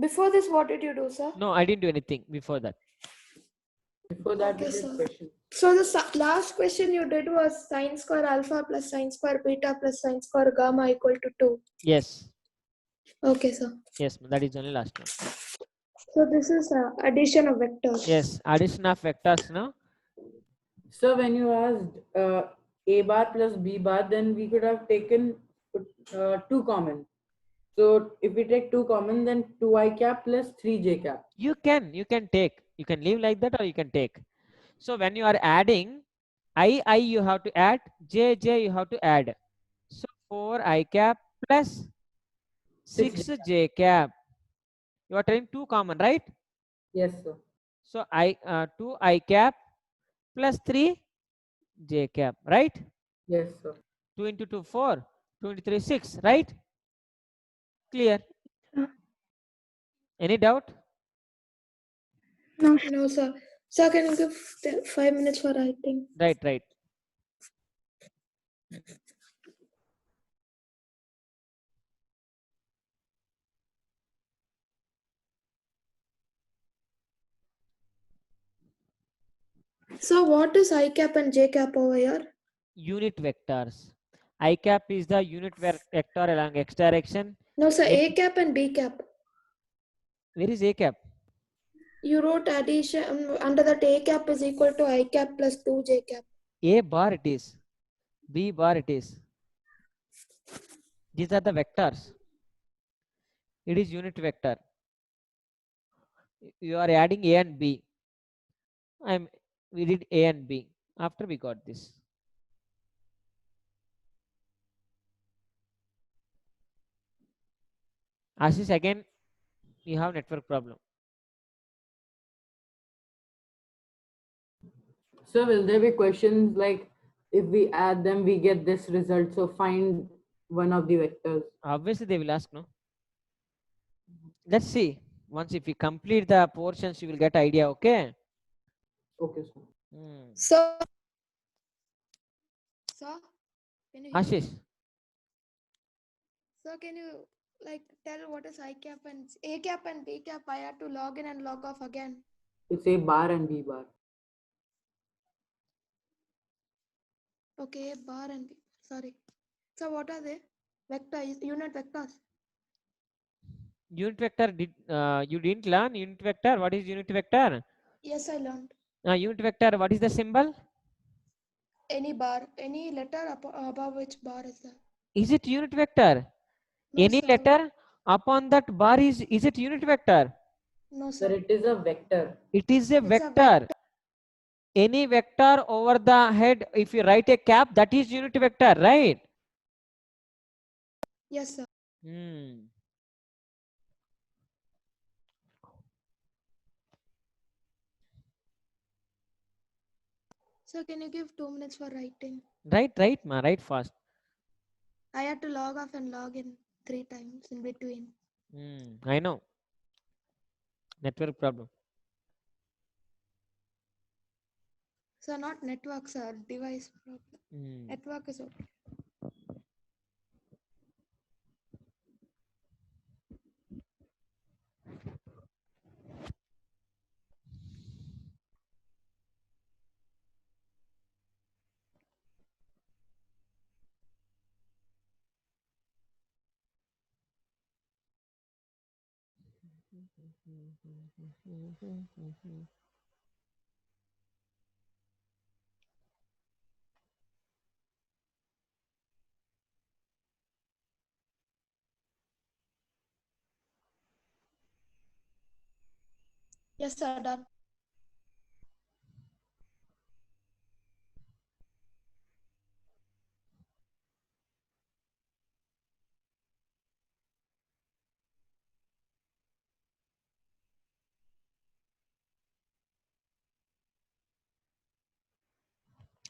Before this, what did you do, sir? No, I didn't do anything before that. Before that, Okay, we did sir. question. So the last question you did was sine square alpha plus sine square beta plus sine square gamma equal to 2. Yes. Okay, sir. Yes, that is only last one. So this is addition of vectors. Yes, addition of vectors, no? So when you asked a bar plus b bar, then we could have taken 2 common. So if we take 2 common, then 2i cap plus 3j cap. You can take. You can leave like that or you can take. So when you are adding, I you have to add, j you have to add. So 4i cap plus 6j cap. You are taking 2 common, right? Yes, sir. So 2i cap plus 3j cap, right? Yes, sir. 2 into 2, 4. 2 into 3, 6, right? Clear? Any doubt? No, No, sir. Sir, can you give 5 minutes for writing? Right. So what is I cap and J cap over here? Unit vectors. I cap is the unit vector along x direction. No, sir. A cap and B cap. Where is A cap? You wrote addition under that A cap is equal to I cap plus 2 J cap. A bar it is. B bar it is. These are the vectors. It is unit vector. You are adding A and B. We did A and B. After we got this. Ashish, again, you have network problem. So will there be questions like if we add them, we get this result? So find one of the vectors. Obviously, they will ask, no? Let's see. Once if we complete the portions, you will get idea, okay? Okay, sir. Sir, can you hear me? Ashish. Sir, can you tell what is I cap and A cap and B cap? I had to log in and log off again. It's A bar and B bar. Okay, A bar and B. Sorry. So what are they? Unit vectors. Unit vector, you didn't learn unit vector? What is unit vector? Yes, I learned. Unit vector, what is the symbol? Any bar, any letter above which bar is there? Is it unit vector? No, Any sir. letter upon that bar is it unit vector? No, Sir, sir. it is a vector. It is a It's a vector. Any vector over the head, if you write a cap, that is unit vector, right? Yes, sir. So can you give 2 minutes for writing? Right, ma, write fast. I had to log off and log in 3 times in between. I know. Network problem. So not network, sir. Device problem. Network is okay. Yes, sir. Done.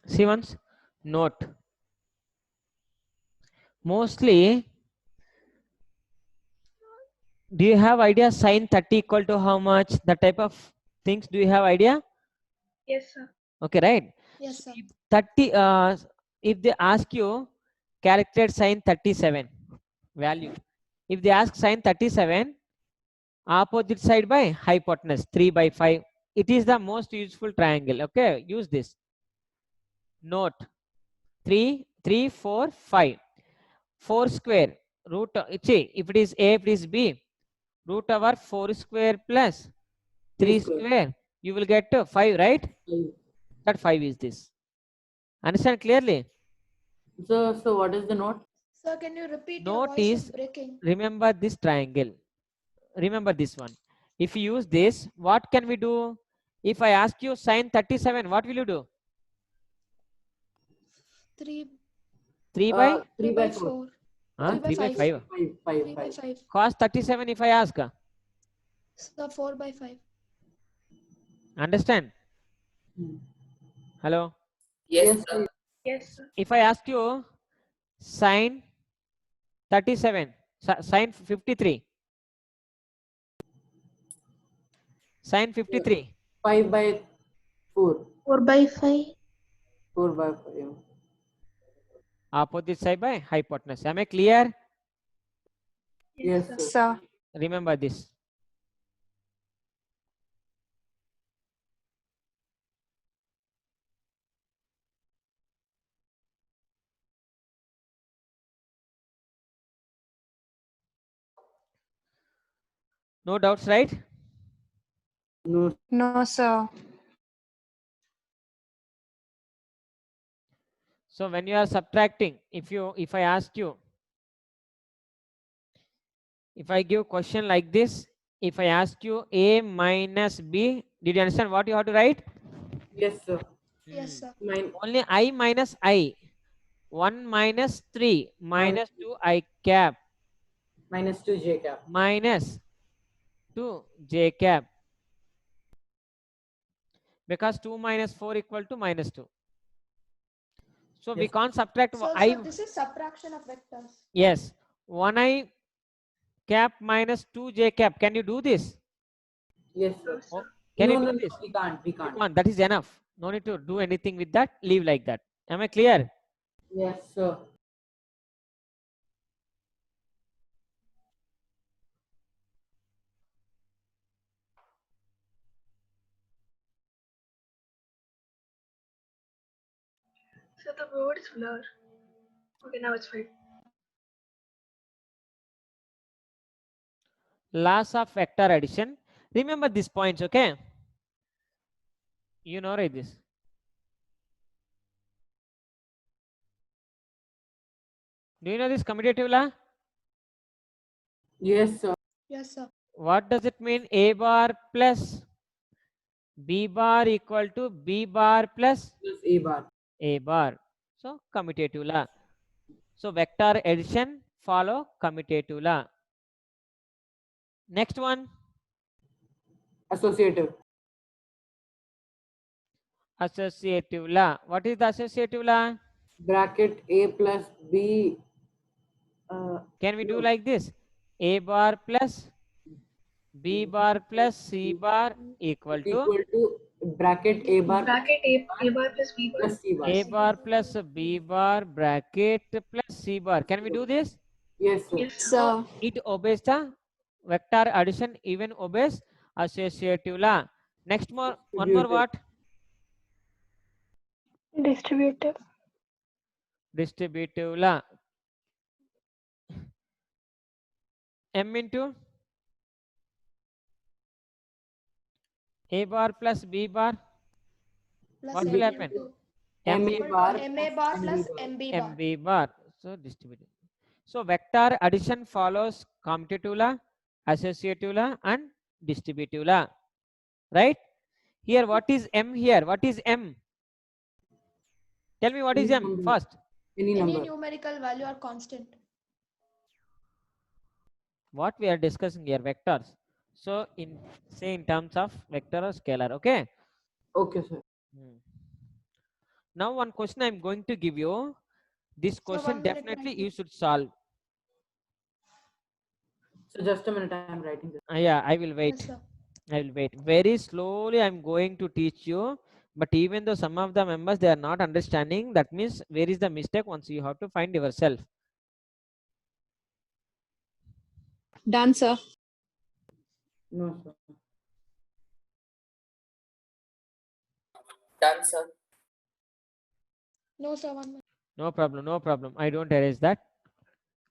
See once, note. Mostly, do you have idea sine 30 equal to how much? That type of things, do you have idea? Yes, sir. Okay, right? Yes, So sir. if 30, if they ask you calculate sine 37 value, if they ask sine 37, opposite side by hypotenuse 3 by 5, it is the most useful triangle. Okay, use this. Note 3, 3, 4, 5. 4 square root, see, if it is A, if it is B, root over 4 square plus 3 square, you will get 5, right? That 5 is this. Understand clearly? So what is the note? Sir, can you repeat? Your Note voice is is, breaking. remember this triangle. Remember this one. If you use this, what can we do? If I ask you sine 37, what will you do? 3 3 by? 3 by 4. 4. 3 by 5. 3 by 5. Cos 37 if I ask. Sir, 4 by 5. Understand? Hello? Yes, sir. Yes, sir. If I ask you sine 37, sine 53. Sine 53. 5 by 4. 4 by 5. 4 by 5. Yeah. Opposite side by hypotenuse. Am I clear? Yes, sir. sir. Sir. Remember this. No doubts, right? No. No, sir. So when you are subtracting, if I ask you, if I give question like this, if I ask you A minus B, did you understand what you have to write? Yes, sir. Yes, sir. Only I minus I. 1 minus 3 minus 2 I cap minus 2 j cap. minus 2 j cap. Because 2 minus 4 equal to minus 2. So we Yes. can't subtract So, I. sir, this is subtraction of vectors. Yes. 1 I cap minus 2 j cap. Can you do this? Yes, sir. Oh, can No, you do no, no, this? we can't. We You can't. can't. That is enough. No need to do anything with that. Leave like that. Am I clear? Yes, sir. So the word is blur. Okay, now it's fine. Laws of vector addition. Remember these points, okay? You know, right? This. Do you know this commutative law? Yes, sir. Yes, sir. What does it mean? A bar plus B bar equal to B bar plus Plus A bar. A bar. So commutative law. So vector addition follow commutative law. Next one. Associative. Associative law. What is the associative law? Bracket A plus B. Can we do like this? A bar plus B bar plus C bar equal to bracket A bar. Bracket A bar plus B bar. Plus C bar. A bar plus B bar bracket plus C bar. Can we do this? Yes, sir. Yes, sir. Sir. It obeys the vector addition, even obeys associative law. Next more, one more what? Distributive. Distributive law. M into A bar plus B bar. Plus What M will happen? into MA bar. MA bar plus MB bar. MB bar. So distributive. So vector addition follows commutative law, associative law, and distributive law. right? Here, what is M here? What is M? Tell me what is Any M number. first. Any Any number. numerical value or constant. What we are discussing here, vectors. So in terms of vector or scalar, okay? Okay, sir. Now one question I'm going to give you. This So question 1 minute definitely writing. you should solve. So just a minute, I am writing this. Yeah, I will wait. Yes, sir. I will wait. Very slowly I'm going to teach you. But even though some of the members, they are not understanding, that means where is the mistake? Once you have to find yourself. Done, sir. No, sir. Done, sir. No, sir. 1 minute. No problem. No problem. I don't erase that.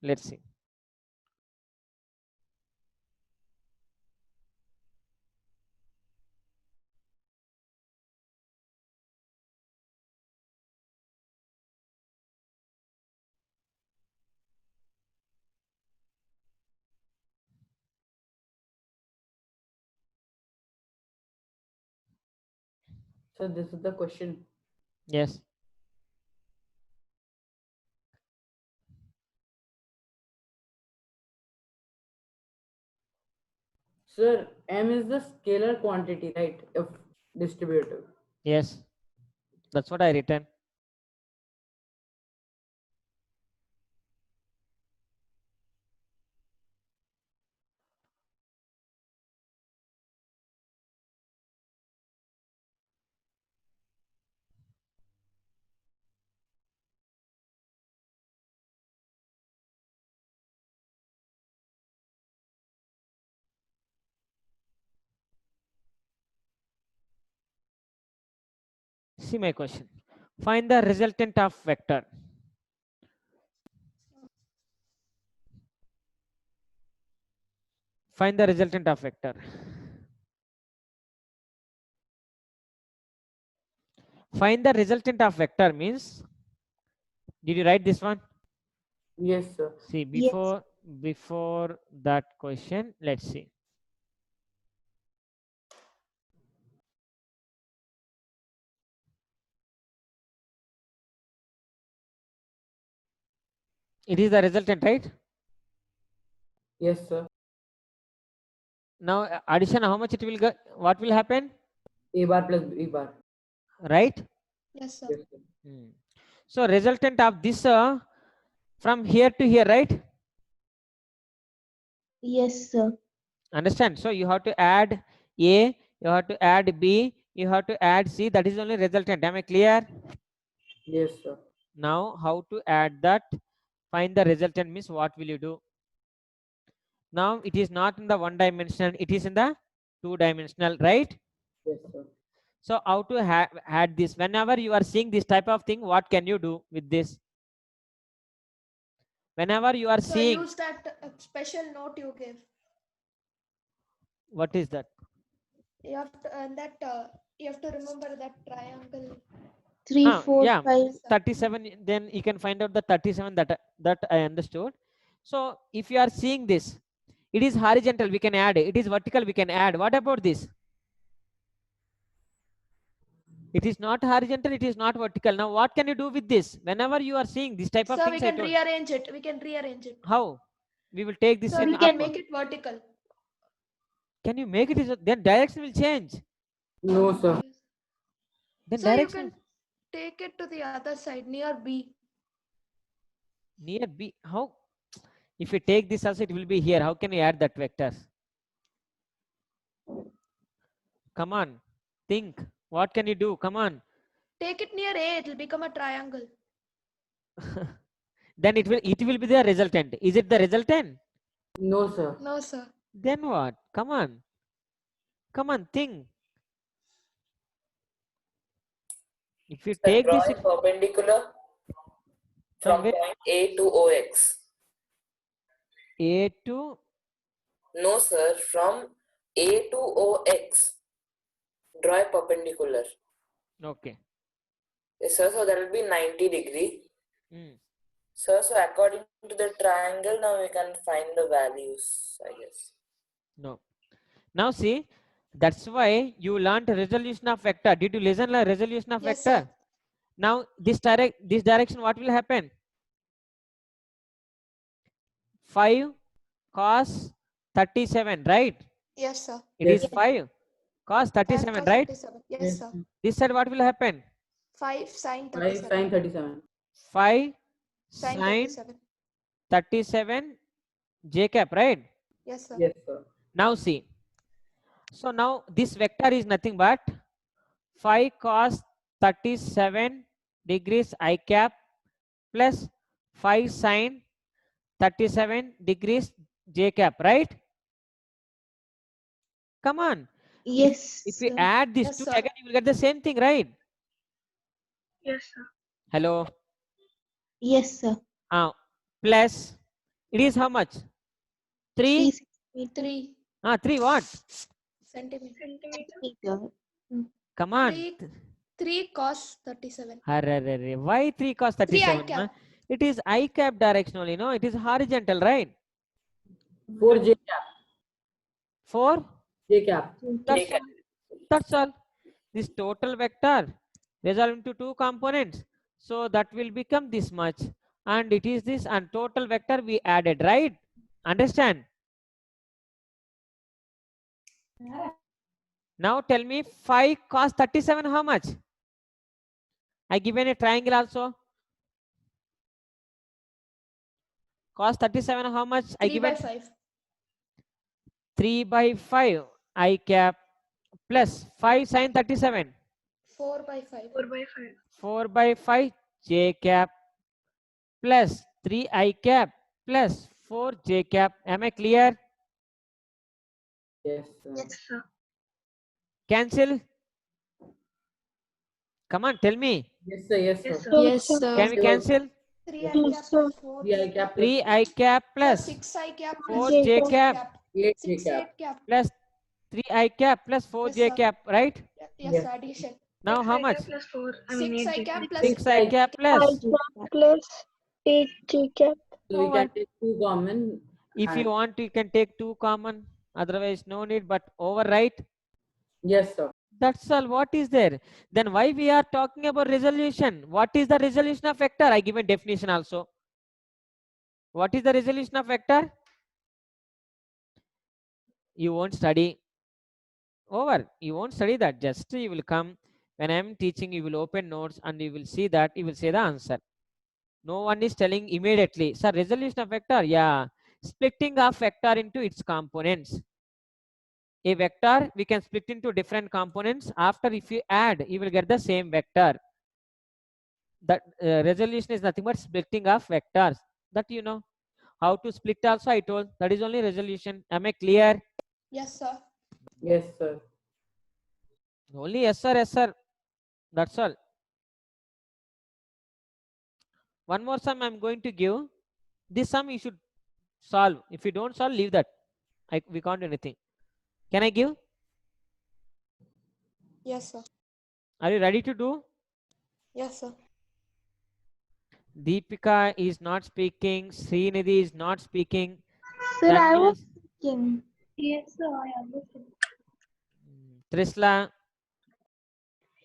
Let's see. So this is the question. Yes. Sir, M is the scalar quantity, right? Of distributive. Yes. That's what I written. See my question. Find the resultant of vector. Find the resultant of vector. Find the resultant of vector means, did you write this one? Yes, sir. See, before that question, let's see. It is the resultant, right? Yes, sir. Now addition, how much it will get? What will happen? A bar plus B bar. Right? Yes, sir. Yes, sir. So resultant of this from here to here, right? Yes, sir. Understand? So you have to add A, you have to add B, you have to add C. That is only resultant. Am I clear? Yes, sir. Now how to add that? Find the resultant means what will you do? Now it is not in the one dimensional, it is in the two dimensional, right? Yes, sir. So how to add this? Whenever you are seeing this type of thing, what can you do with this? Whenever you are So seeing, use that special note you gave. what is that? You have to you have to remember that triangle. 3, 4, Yeah, 5. 37. Then you can find out the 37 that I understood. So if you are seeing this, it is horizontal, we can add. It is vertical, we can add. What about this? It is not horizontal, it is not vertical. Now what can you do with this? Whenever you are seeing this type of So things, we I can told. rearrange it. We can rearrange it. How? We will take this So in we can up. make it vertical. Can you make it? Then direction will change. No, sir. Then So you direction can take it to the other side near B. near B. How? If you take this also, it will be here. How can you add that vector? Come on, think. What can you do? Come on. Take it near A. It will become a triangle. Then it will be the resultant. Is it the resultant? No, sir. No, sir. Then what? Come on. Come on, think. If you So take draw this, a perpendicular from where? point A to OX. A to, No, sir. From A to OX. Draw a perpendicular. okay. Yes, sir. So that will be 90 degree. Mm. So according to the triangle, now we can find the values, I guess. No. Now see, That's why you learned resolution of vector. Did you listen the resolution of Yes, vector? sir. Now this direction, what will happen? 5 cos 37, right? Yes, sir. It Yes. is 5 cos 37, Cos right? 37. Yes, Yes. sir. This side, what will happen? 5 sin 5 37. sin 37. 5 Sin sin 37. 37 j cap, right? Yes, sir. Yes, sir. Now see. So now this vector is nothing but 5 cos 37 degrees I cap plus 5 sin 37 degrees j cap, right? Come on. Yes, If we sir. add these Yes, two sir. again, you will get the same thing, right? Yes, sir. Hello. Yes, sir. Plus it is how much? 3. 3 3 what? centimeter. centimeter. Come on. 3 cos 37. Arre, why 3 cos 3 I 37? cap. It is I cap direction only, no? It is horizontal, right? 4 j cap. 4. J cap. That's all. That's all. This total vector resolved into two components. So that will become this much. And it is this, and total vector we added, right? Understand? Now tell me 5 cos 37 how much? I given a triangle also. Cos 37 how much? 3 I by given 5. 3 by 5 I cap plus 5 sin 37. 4 by 5. 4 by 5. 4 by 5 j cap plus 3 I cap plus 4 j cap. Am I clear? Yes, sir. Yes, sir. Cancel. Come on, tell me. Yes, sir. Yes, Yes, sir. sir. Yes, sir. Can we cancel? 3 Yes, I sir. cap plus 4 3 I j cap cap 3 I cap plus plus 6 I cap 4 plus j 8 cap 8 j 6 cap. 8 cap. plus 3 I cap plus 4 Yes, j sir. cap, right? Yes, Yes. sir. Addition. Now 6 how I much? cap plus 4. 6 I 8 cap JK. plus 6 I cap plus. Plus 8 j cap. So we Over. can take 2 common. If you and- want, you can take 2 common. Otherwise, no need. But overwrite. Yes, sir. That's all. What is there? Then why we are talking about resolution? What is the resolution of vector? I give a definition also. What is the resolution of vector? You won't study. Over. You won't study that. Just you will come. When I am teaching, you will open notes and you will see that. You will say the answer. No one is telling immediately. Sir, resolution of vector? Yeah. Splitting of vector into its components. A vector we can split into different components. After, if you add, you will get the same vector. That resolution is nothing but splitting of vectors. That you know. How to split also I told. That is only resolution. Am I clear? Yes, sir. Yes, sir. Only yes sir, yes sir. That's all. One more sum I'm going to give. This sum you should solve. If you don't solve, leave that. We can't do anything. Can I give? Yes, sir. Are you ready to do? Yes, sir. Deepika is not speaking. Srinidhi is not speaking. Sir, That I was means thinking. Yes, sir, I understand. Trisla,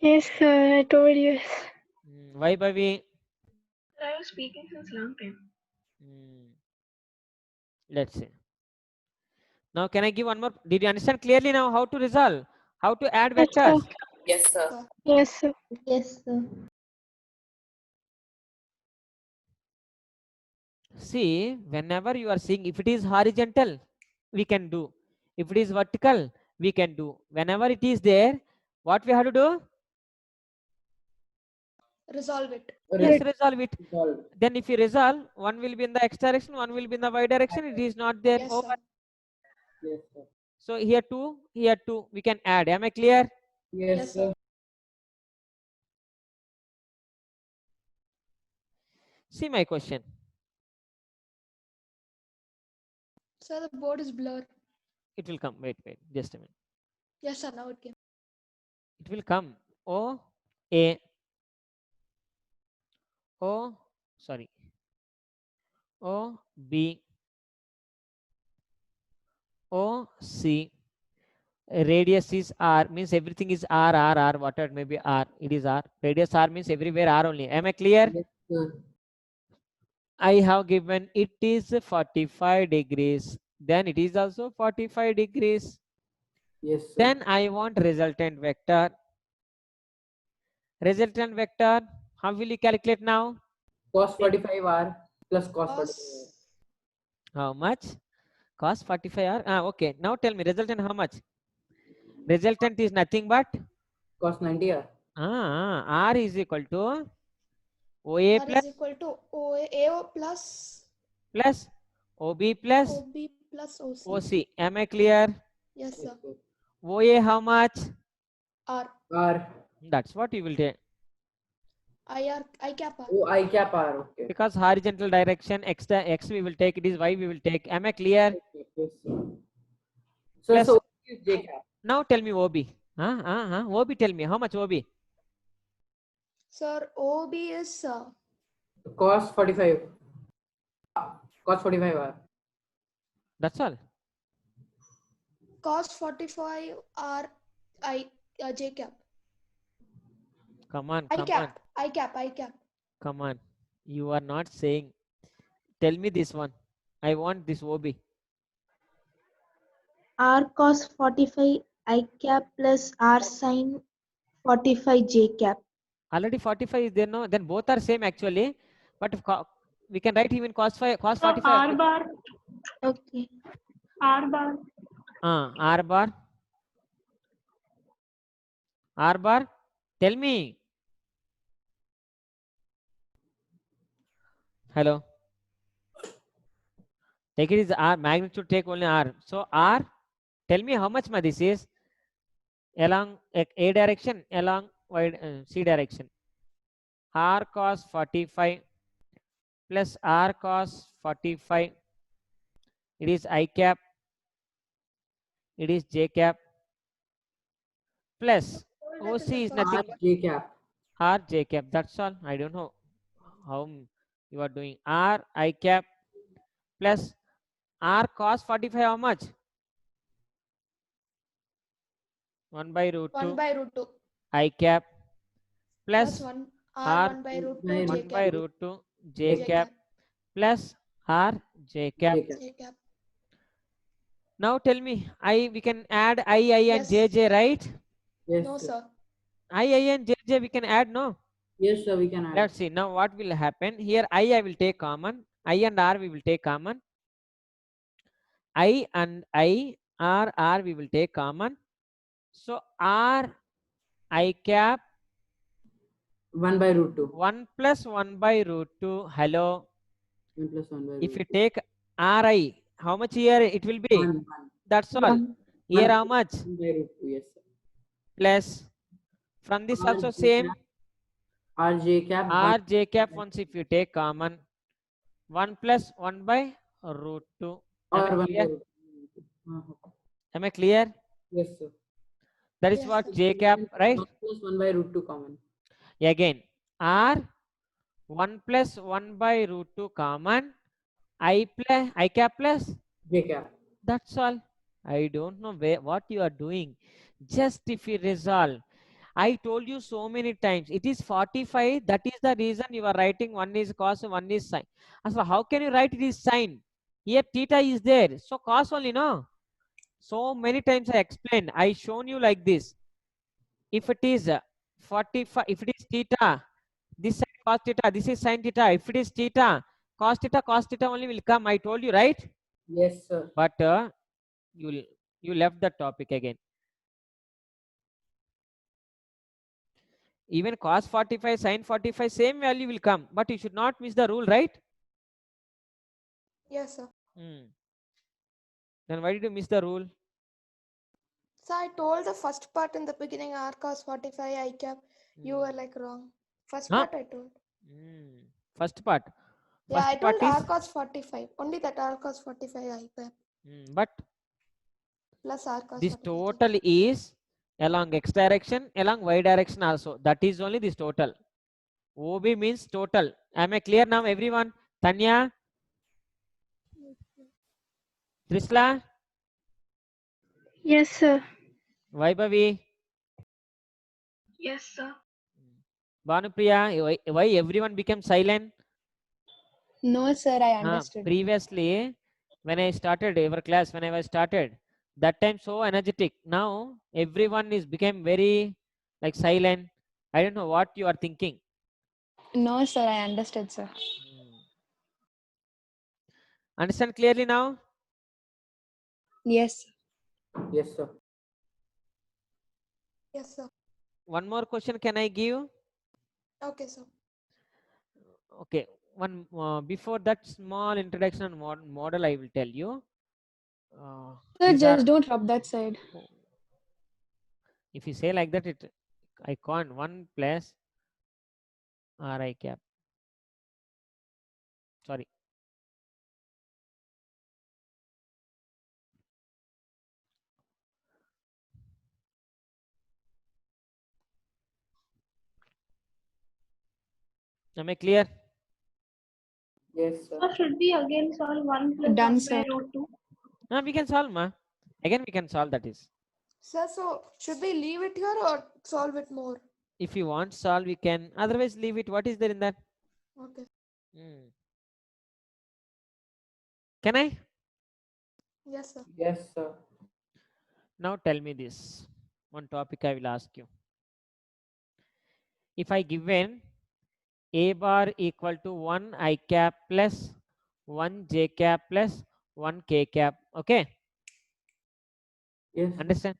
Yes, sir, I told you. Vaibhavi. I was speaking since long time. Let's see. Now, can I give one more? Did you understand clearly now how to resolve? How to add Yes, vectors? sir. Yes, sir. Yes, sir. Yes, sir. See, whenever you are seeing, if it is horizontal, we can do. If it is vertical, we can do. Whenever it is there, what we have to do? Resolve it. Yes, resolve it. Resolve. Then if you resolve, one will be in the x direction, one will be in the y direction. It is not there. Yes, Over. sir. Yes, sir. So here 2, here 2. We can add. Am I clear? Yes, Yes, sir. sir. See my question. Sir, the board is blur. It will come. Wait. Just a minute. Yes, sir. Now it came. It will come. O, A. O, sorry. O, B. O, C. radius is r, means everything is r, whatever it may be r, it is r. Radius r means everywhere r only. Am I clear? Yes, sir. I have given it is 45 degrees. Then it is also 45 degrees. Yes, sir. Then I want resultant vector. Resultant vector, how will you calculate now? Cos 45 r plus cos 45 r. Cos. How much? Cos 45 r. Okay. Now tell me resultant how much? Resultant is nothing but Cos 90 r. r is equal to OA R plus is equal to AO plus OB plus OB plus OC. OC. Am I clear? Yes, sir. OA how much? R. R. That's what you will take. I cap R. Oh, I cap r. Okay. Because horizontal direction, x we will take, it is y we will take. Am I clear? Yes, sir. So, Plus- so is J cap. Now tell me OB. OB, tell me how much OB? Sir, OB is Cos 45. Cos 45 r. That's all. cos 45 R J cap. Come on, I come on, cap. I cap. come on. You are not saying. Tell me this one. I want this OB. R cos 45 I cap plus R sin 45 J cap. Already 45 is there, no? Then both are same actually. But if we can write even cos 45. R bar. Okay. R bar. R bar. R bar. Tell me. Hello. Take it is R. Magnitude take only R. So R. Tell me how much this is along A direction, along C direction. R cos 45 plus R cos 45. It is I cap. It is J cap. Plus OC is nothing R J cap. R J cap. That's all. I don't know how you are doing. R I cap plus R cos 45 how much? 1 by root 2. 1 by root 2. I cap Plus plus 1 R 1 by root 2 by J 1 by cap. root 2 J cap plus R J cap. J cap. J cap. Now tell me, we can add I and Yes. JJ, right? Yes, No, sir. sir. I and JJ we can add, no? Yes, sir. We can add. Let's see. Now what will happen? Here I will take common. I and R we will take common. I and R we will take common. So R I cap 1 by root 2. 1 plus 1 by root 2. Hello. 1 plus 1 by If root you take Ri, how much here it will be? 2. 1. That's all. One. Here 1 how much? 1 by root 2. Yes, sir. Plus from this R also J same. cap. R J cap. R J cap once if you take common. 1 plus 1 by root 2. Or Am I 1 by clear? root 2. Am I clear? Yes, sir. That is Yes, what sir. J cap, right? 1 plus 1 by root 2 common. Again, R 1 plus 1 by root 2 common. I cap plus. J cap. That's all. I don't know what you are doing. Just if you resolve. I told you so many times. It is 45. That is the reason you are writing one is cos, one is sine. So how can you write it is sine? Here theta is there. So cos only, no? So many times I explained. I shown you like this. If it is 45, if it is theta, this side cos theta, this is sine theta. If it is theta, cos theta only will come. I told you, right? Yes, sir. But you left the topic again. Even cos 45, sin 45, same value will come. But you should not miss the rule, right? Yes, sir. Then why did you miss the rule? So I told the first part in the beginning R cos 45 I cap. You were like wrong. First Huh? part I told. First part. Yeah, First I told part R is, cos 45. Only that R cos 45 I cap but plus R cos this 45. total is along x direction, along y direction also. That is only this total. OB means total. Am I clear now, everyone? Tanya? Trisla? Yes, sir. Vaibhavi, Yes, sir. Bhanupriya, why everyone became silent? No, sir, I understood. Previously, when I started our class, when I was started, that time so energetic. Now everyone is became very like silent. I don't know what you are thinking. No, sir, I understood, sir. Understand clearly now? Yes. Yes, sir. Yes, sir. One more question can I give? Okay, sir. Okay, one before that small introduction and model I will tell you. Sir, These just are, don't rub that side. if you say like that, I can't. 1 plus RI cap. Sorry. Am I clear? Yes, sir. Or should we again solve 1 plus Done, 1 sir. by root 2? No, we can solve, ma. Again, we can solve that is. Sir, so should we leave it here or solve it more? If you want solve, we can. Otherwise, leave it. What is there in that? Okay. Can I? Yes, sir. Yes, sir. Now tell me this. One topic I will ask you. If I given A bar equal to 1 I cap plus 1 J cap plus 1 K cap. Okay. Yes. Understand?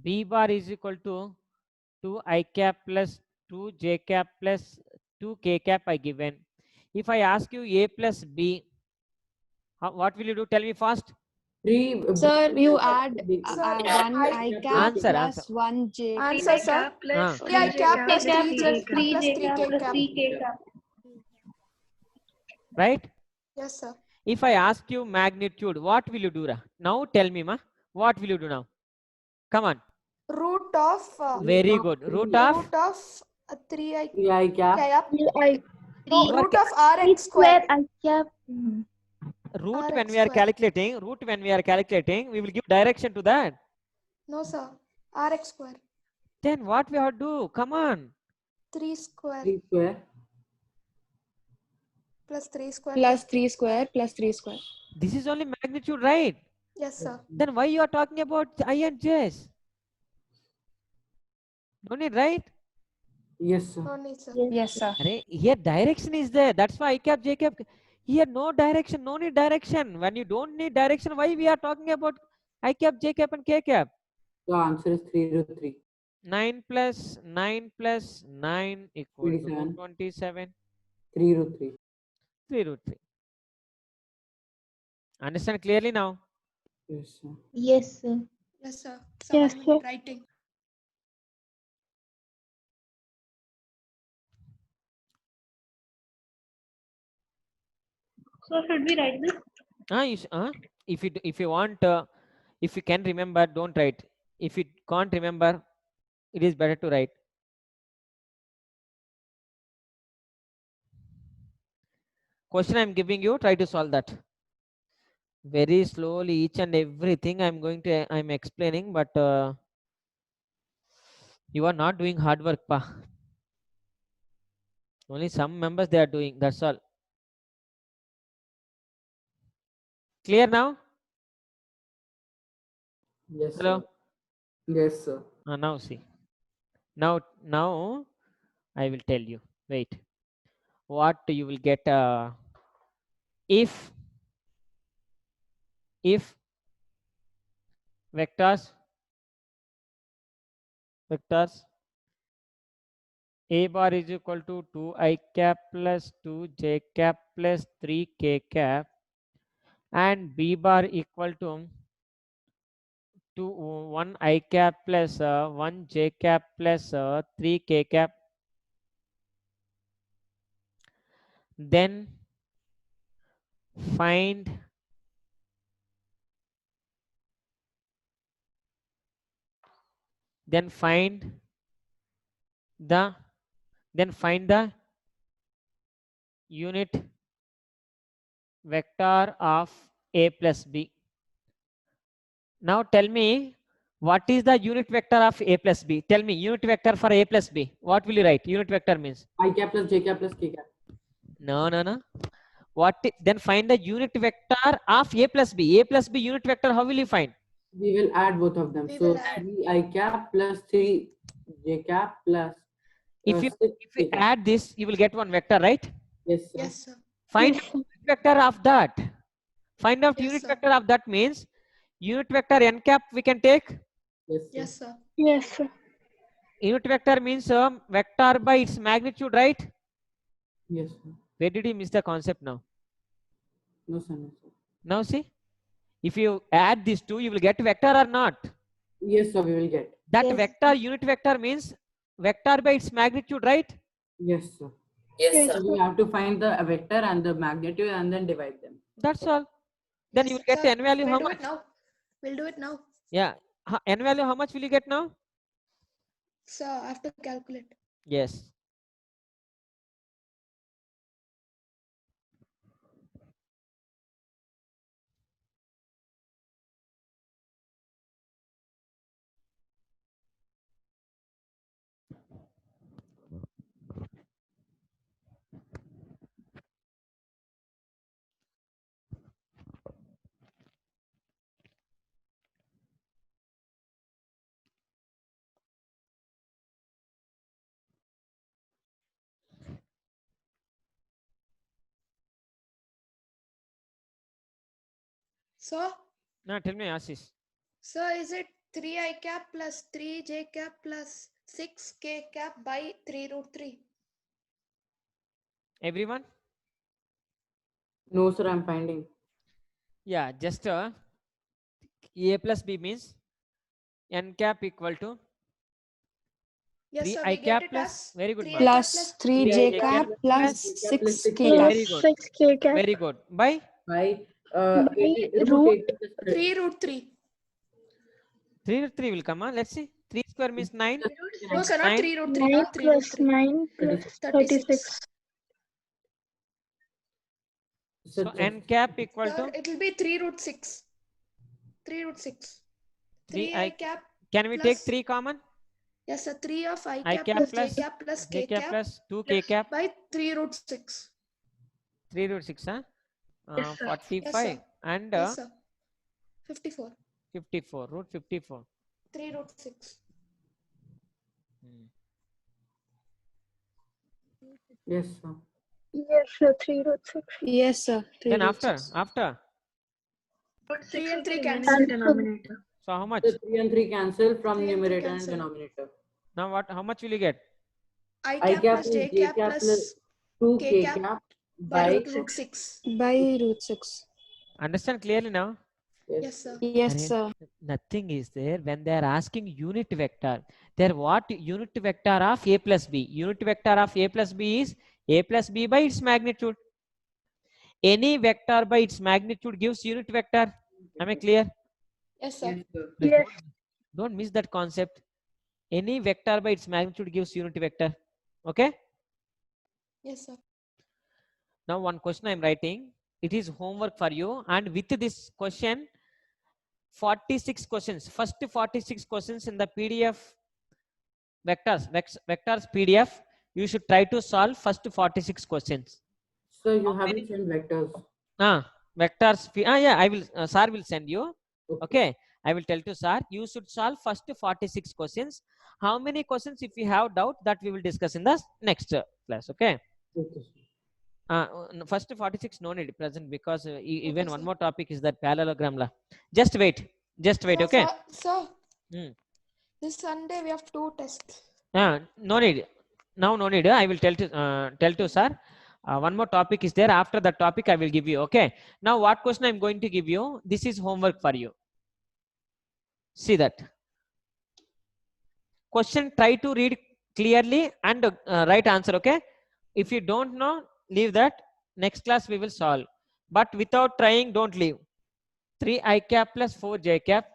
B bar is equal to 2 I cap plus 2 J cap plus 2 K cap I given. If I ask you A plus B, what will you do? Tell me fast. Sir, you add Sir, 1 I cap Answer, plus answer. 1 J Answer, cap. sir. Plus 3 I cap plus 3 J plus plus 3 3 K plus cap. 3 K cap. Right? Yes, sir. If I ask you magnitude, what will you do? Now tell me, ma. What will you do now? Come on. Root of Very good. Root of 3 I 3 I cap. cap. No, Root of Rx square. I cap. root Rx when we are square. calculating, we will give direction to that. No, sir. Rx square. Then what we have to do? Come on. 3 square 3 square. plus 3 square Plus 3 square plus 3 square. This is only magnitude, right? Yes, sir. Then why you are talking about I and J's? No need, right? Yes, sir. No need, sir. Yes, sir. Here direction is there. That's why I cap, J cap. Here no direction, no need direction. When you don't need direction, why we are talking about I cap, J cap and K cap? The answer is 3 root 3. 9 plus 9 equal to 27. 27. 3 root 3. 3 root 3. Understand clearly now? Yes, sir. Yes, sir. Yes, sir. Yes, sir. Writing. So should we write this? If you want, if you can remember, don't write. If you can't remember, it is better to write. Question I'm giving you, try to solve that. Very slowly, each and everything I'm explaining, but you are not doing hard work, pa. Only some members they are doing. That's all. Clear now? Yes, Hello. sir. Yes, sir. Now see. Now I will tell you. Wait. What you will get? If vectors A bar is equal to 2 I cap plus 2 J cap plus 3 K cap and B bar equal to 1 I cap plus 1 J cap plus 3 K cap, then find the unit vector of A plus B. Now tell me, What is the unit vector of A plus B? Tell me, unit vector for A plus B. What will you write? Unit vector means? I cap plus j cap plus k cap. No. Then find the unit vector of A plus B. A plus B unit vector, how will you find? We will add both of them. We So will add. 3 I cap plus 3 j cap plus If you 6 k cap. add this, you will get one vector, right? Yes, sir. Yes, sir. Find Yes, unit vector of that. Find out Yes, unit sir. vector of that means unit vector n cap we can take. Yes, sir. Yes, sir. Yes, sir. Unit vector means vector by its magnitude, right? Yes, sir. Where did you miss the concept now? No, sir. No, sir. Now see, if you add these two, you will get vector or not? Yes, sir. We will get. That Yes. vector, unit vector means vector by its magnitude, right? Yes, sir. Yes, Yes, sir. So we have to find the vector and the magnitude and then divide them. That's all. Then you will get Sir, n value we'll how do much? it now. We'll do it now. Yeah. N value how much will you get now? Sir, I have to calculate. Yes. Sir, Now tell me, Ashish. sir, is it 3 I cap plus 3 j cap plus 6 k cap by 3 root 3? Everyone? No, sir. I'm finding. Yeah, just A plus B means n cap equal to Yes, 3 sir. I We cap get it plus, as very good, 3 Mark. I cap Plus plus 3 3 j I cap cap plus plus 6 6 k k cap. Very good. 6k cap Very good. By by by root root 8 plus 3 root 3. 3 root 3 will come. Let's see. 3 square means 9. No, sir, not 9. 3 root 3, 9 not 3 root plus 3. 9 plus 36. 36. So n cap equal Sir, to it will be 3 root 6. 3 root 6. 3 3 I. I cap. Can we plus- take 3 common? Yes, sir. 3 of I I cap cap plus plus j cap plus J k cap cap plus 2 K cap. by 3 root 6. 3 root 6, huh? Yes, sir. 45 Yes, sir. and Yes, sir. 54. 54. Root 54. 3 root 6. Yes, sir. Yes, sir. 3 root 6. Yes, sir. 3 Then root after, 6. 3 and 3 And cancel. denominator. so how much? So 3 and 3 cancel from 3 and 3 numerator and cancel. denominator. Now what? How much will you get? I I cap cap plus plus j j cap cap plus plus 2 k k cap cap by by root 6. By root 6. Understand clearly now? Yes, sir. Yes, Arey, sir. Nothing is there when they are asking unit vector. There what unit vector of A plus B? Unit vector of A plus B is A plus B by its magnitude. Any vector by its magnitude gives unit vector. Am I clear? Yes, sir. Yes, sir. Please Yes. don't miss that concept. Any vector by its magnitude gives unit vector. Okay. Yes, sir. Now one question I am writing. It is homework for you, and with this question, 46 questions. First 46 questions in the PDF vectors PDF. You should try to solve first 46 questions. So you How haven't sent vectors. Vectors. Yeah, I will. Sir will send you. Okay. Okay. I will tell to sir. You should solve first 46 questions. How many questions? If you have doubt, that we will discuss in the next class. Okay. Okay. First 46 no need present because even Okay, one sir. more topic is that parallelogram law. Just wait. Just wait. Sir, Okay. Sir, Hmm. this Sunday we have 2 tests. No need. Now no need. I will tell to sir. One more topic is there. After that topic, I will give you. Okay. Now what question I'm going to give you? This is homework for you. See that. Question. Try to read clearly and write answer. Okay. If you don't know, leave that. Next class we will solve. But without trying, don't leave. 3 I cap plus 4 j cap.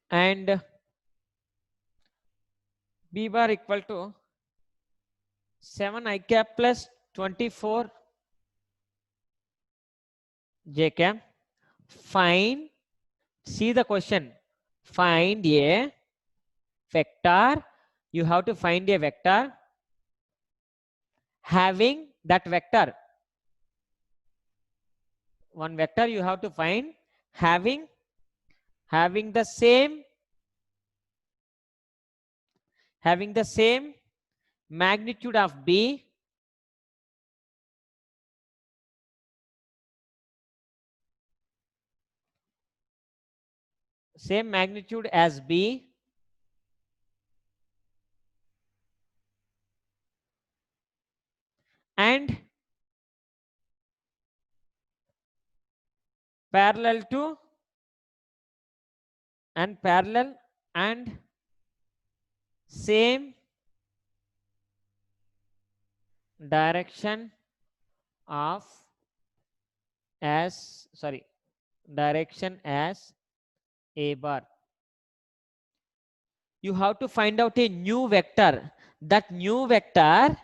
And B bar equal to 7 I cap plus 24 j cap. find, see the question, find a vector. You have to find a vector having that vector. One vector you have to find having the same magnitude of B, same magnitude as B, and parallel and same direction of direction as A bar. You have to find out a new vector. That new vector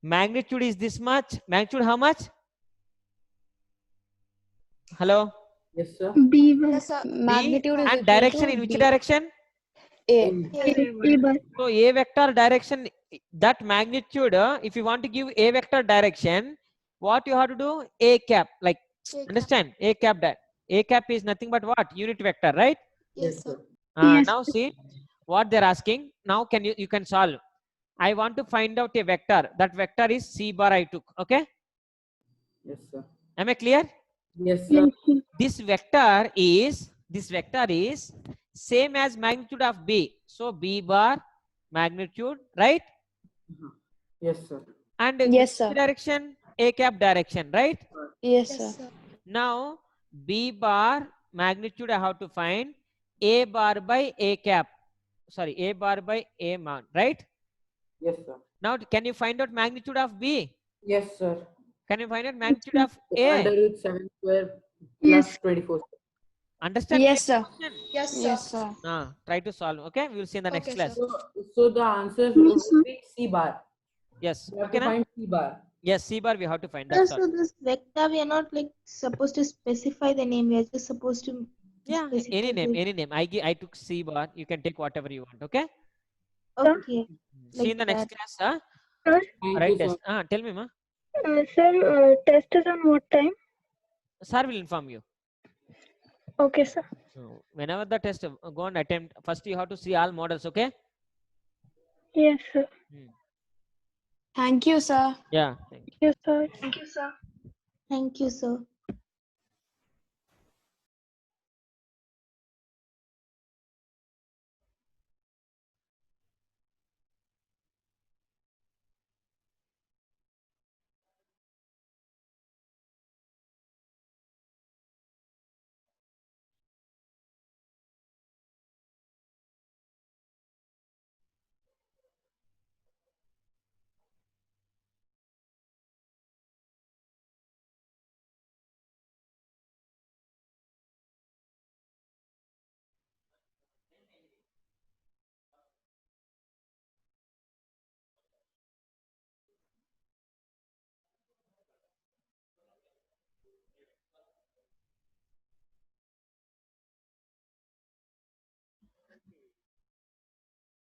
magnitude is this much. Magnitude how much? Hello? Yes, sir. B1. Yes, sir. Magnitude is And equal direction to in which B. direction? A. A bar. So A vector direction, that magnitude, if you want to give A vector direction, what you have to do? A cap, like, A cap. understand? A cap, A cap is nothing but what? Unit vector, right? Yes, sir. Yes. Now see what they're asking. Now you can solve. I want to find out a vector. That vector is C bar I took. Okay? Yes, sir. Am I clear? Yes, sir. Yes. This vector is same as magnitude of B. So B bar magnitude, right? Yes, sir. And Yes, which sir. direction? A cap direction, right? Yes, Yes, sir. sir. Now B bar magnitude I have to find A bar by A cap. Sorry, A bar by A mount, right? Yes, sir. Now can you find out magnitude of B? Yes, sir. Can you find out magnitude of Under A? root 7 square Yes. plus 24. Understand? Yes, sir. Yes, sir. Yes, sir. Try to solve. Okay, we will see in the next Okay, class. sir. So the answer Yes, would sir. be C bar. Yes. We have Okay, to na? find C bar. Yes, C bar we have to find. Sir, That's all. so this vector, we are not like supposed to specify the name. We are just supposed to Yeah, specify any name, the- any name. I took C bar. You can take whatever you want. Okay. Okay. See you in the Like next that. class. Huh? Thank Right you, test. sir. Tell me, ma. Sir, test is on what time? Sir will inform you. Okay, sir. Whenever the test, go and attempt. First, you have to see all models. Okay. Yes, sir. Thank you, sir. Yeah. Thank you. Yes, sir. Thank you, sir.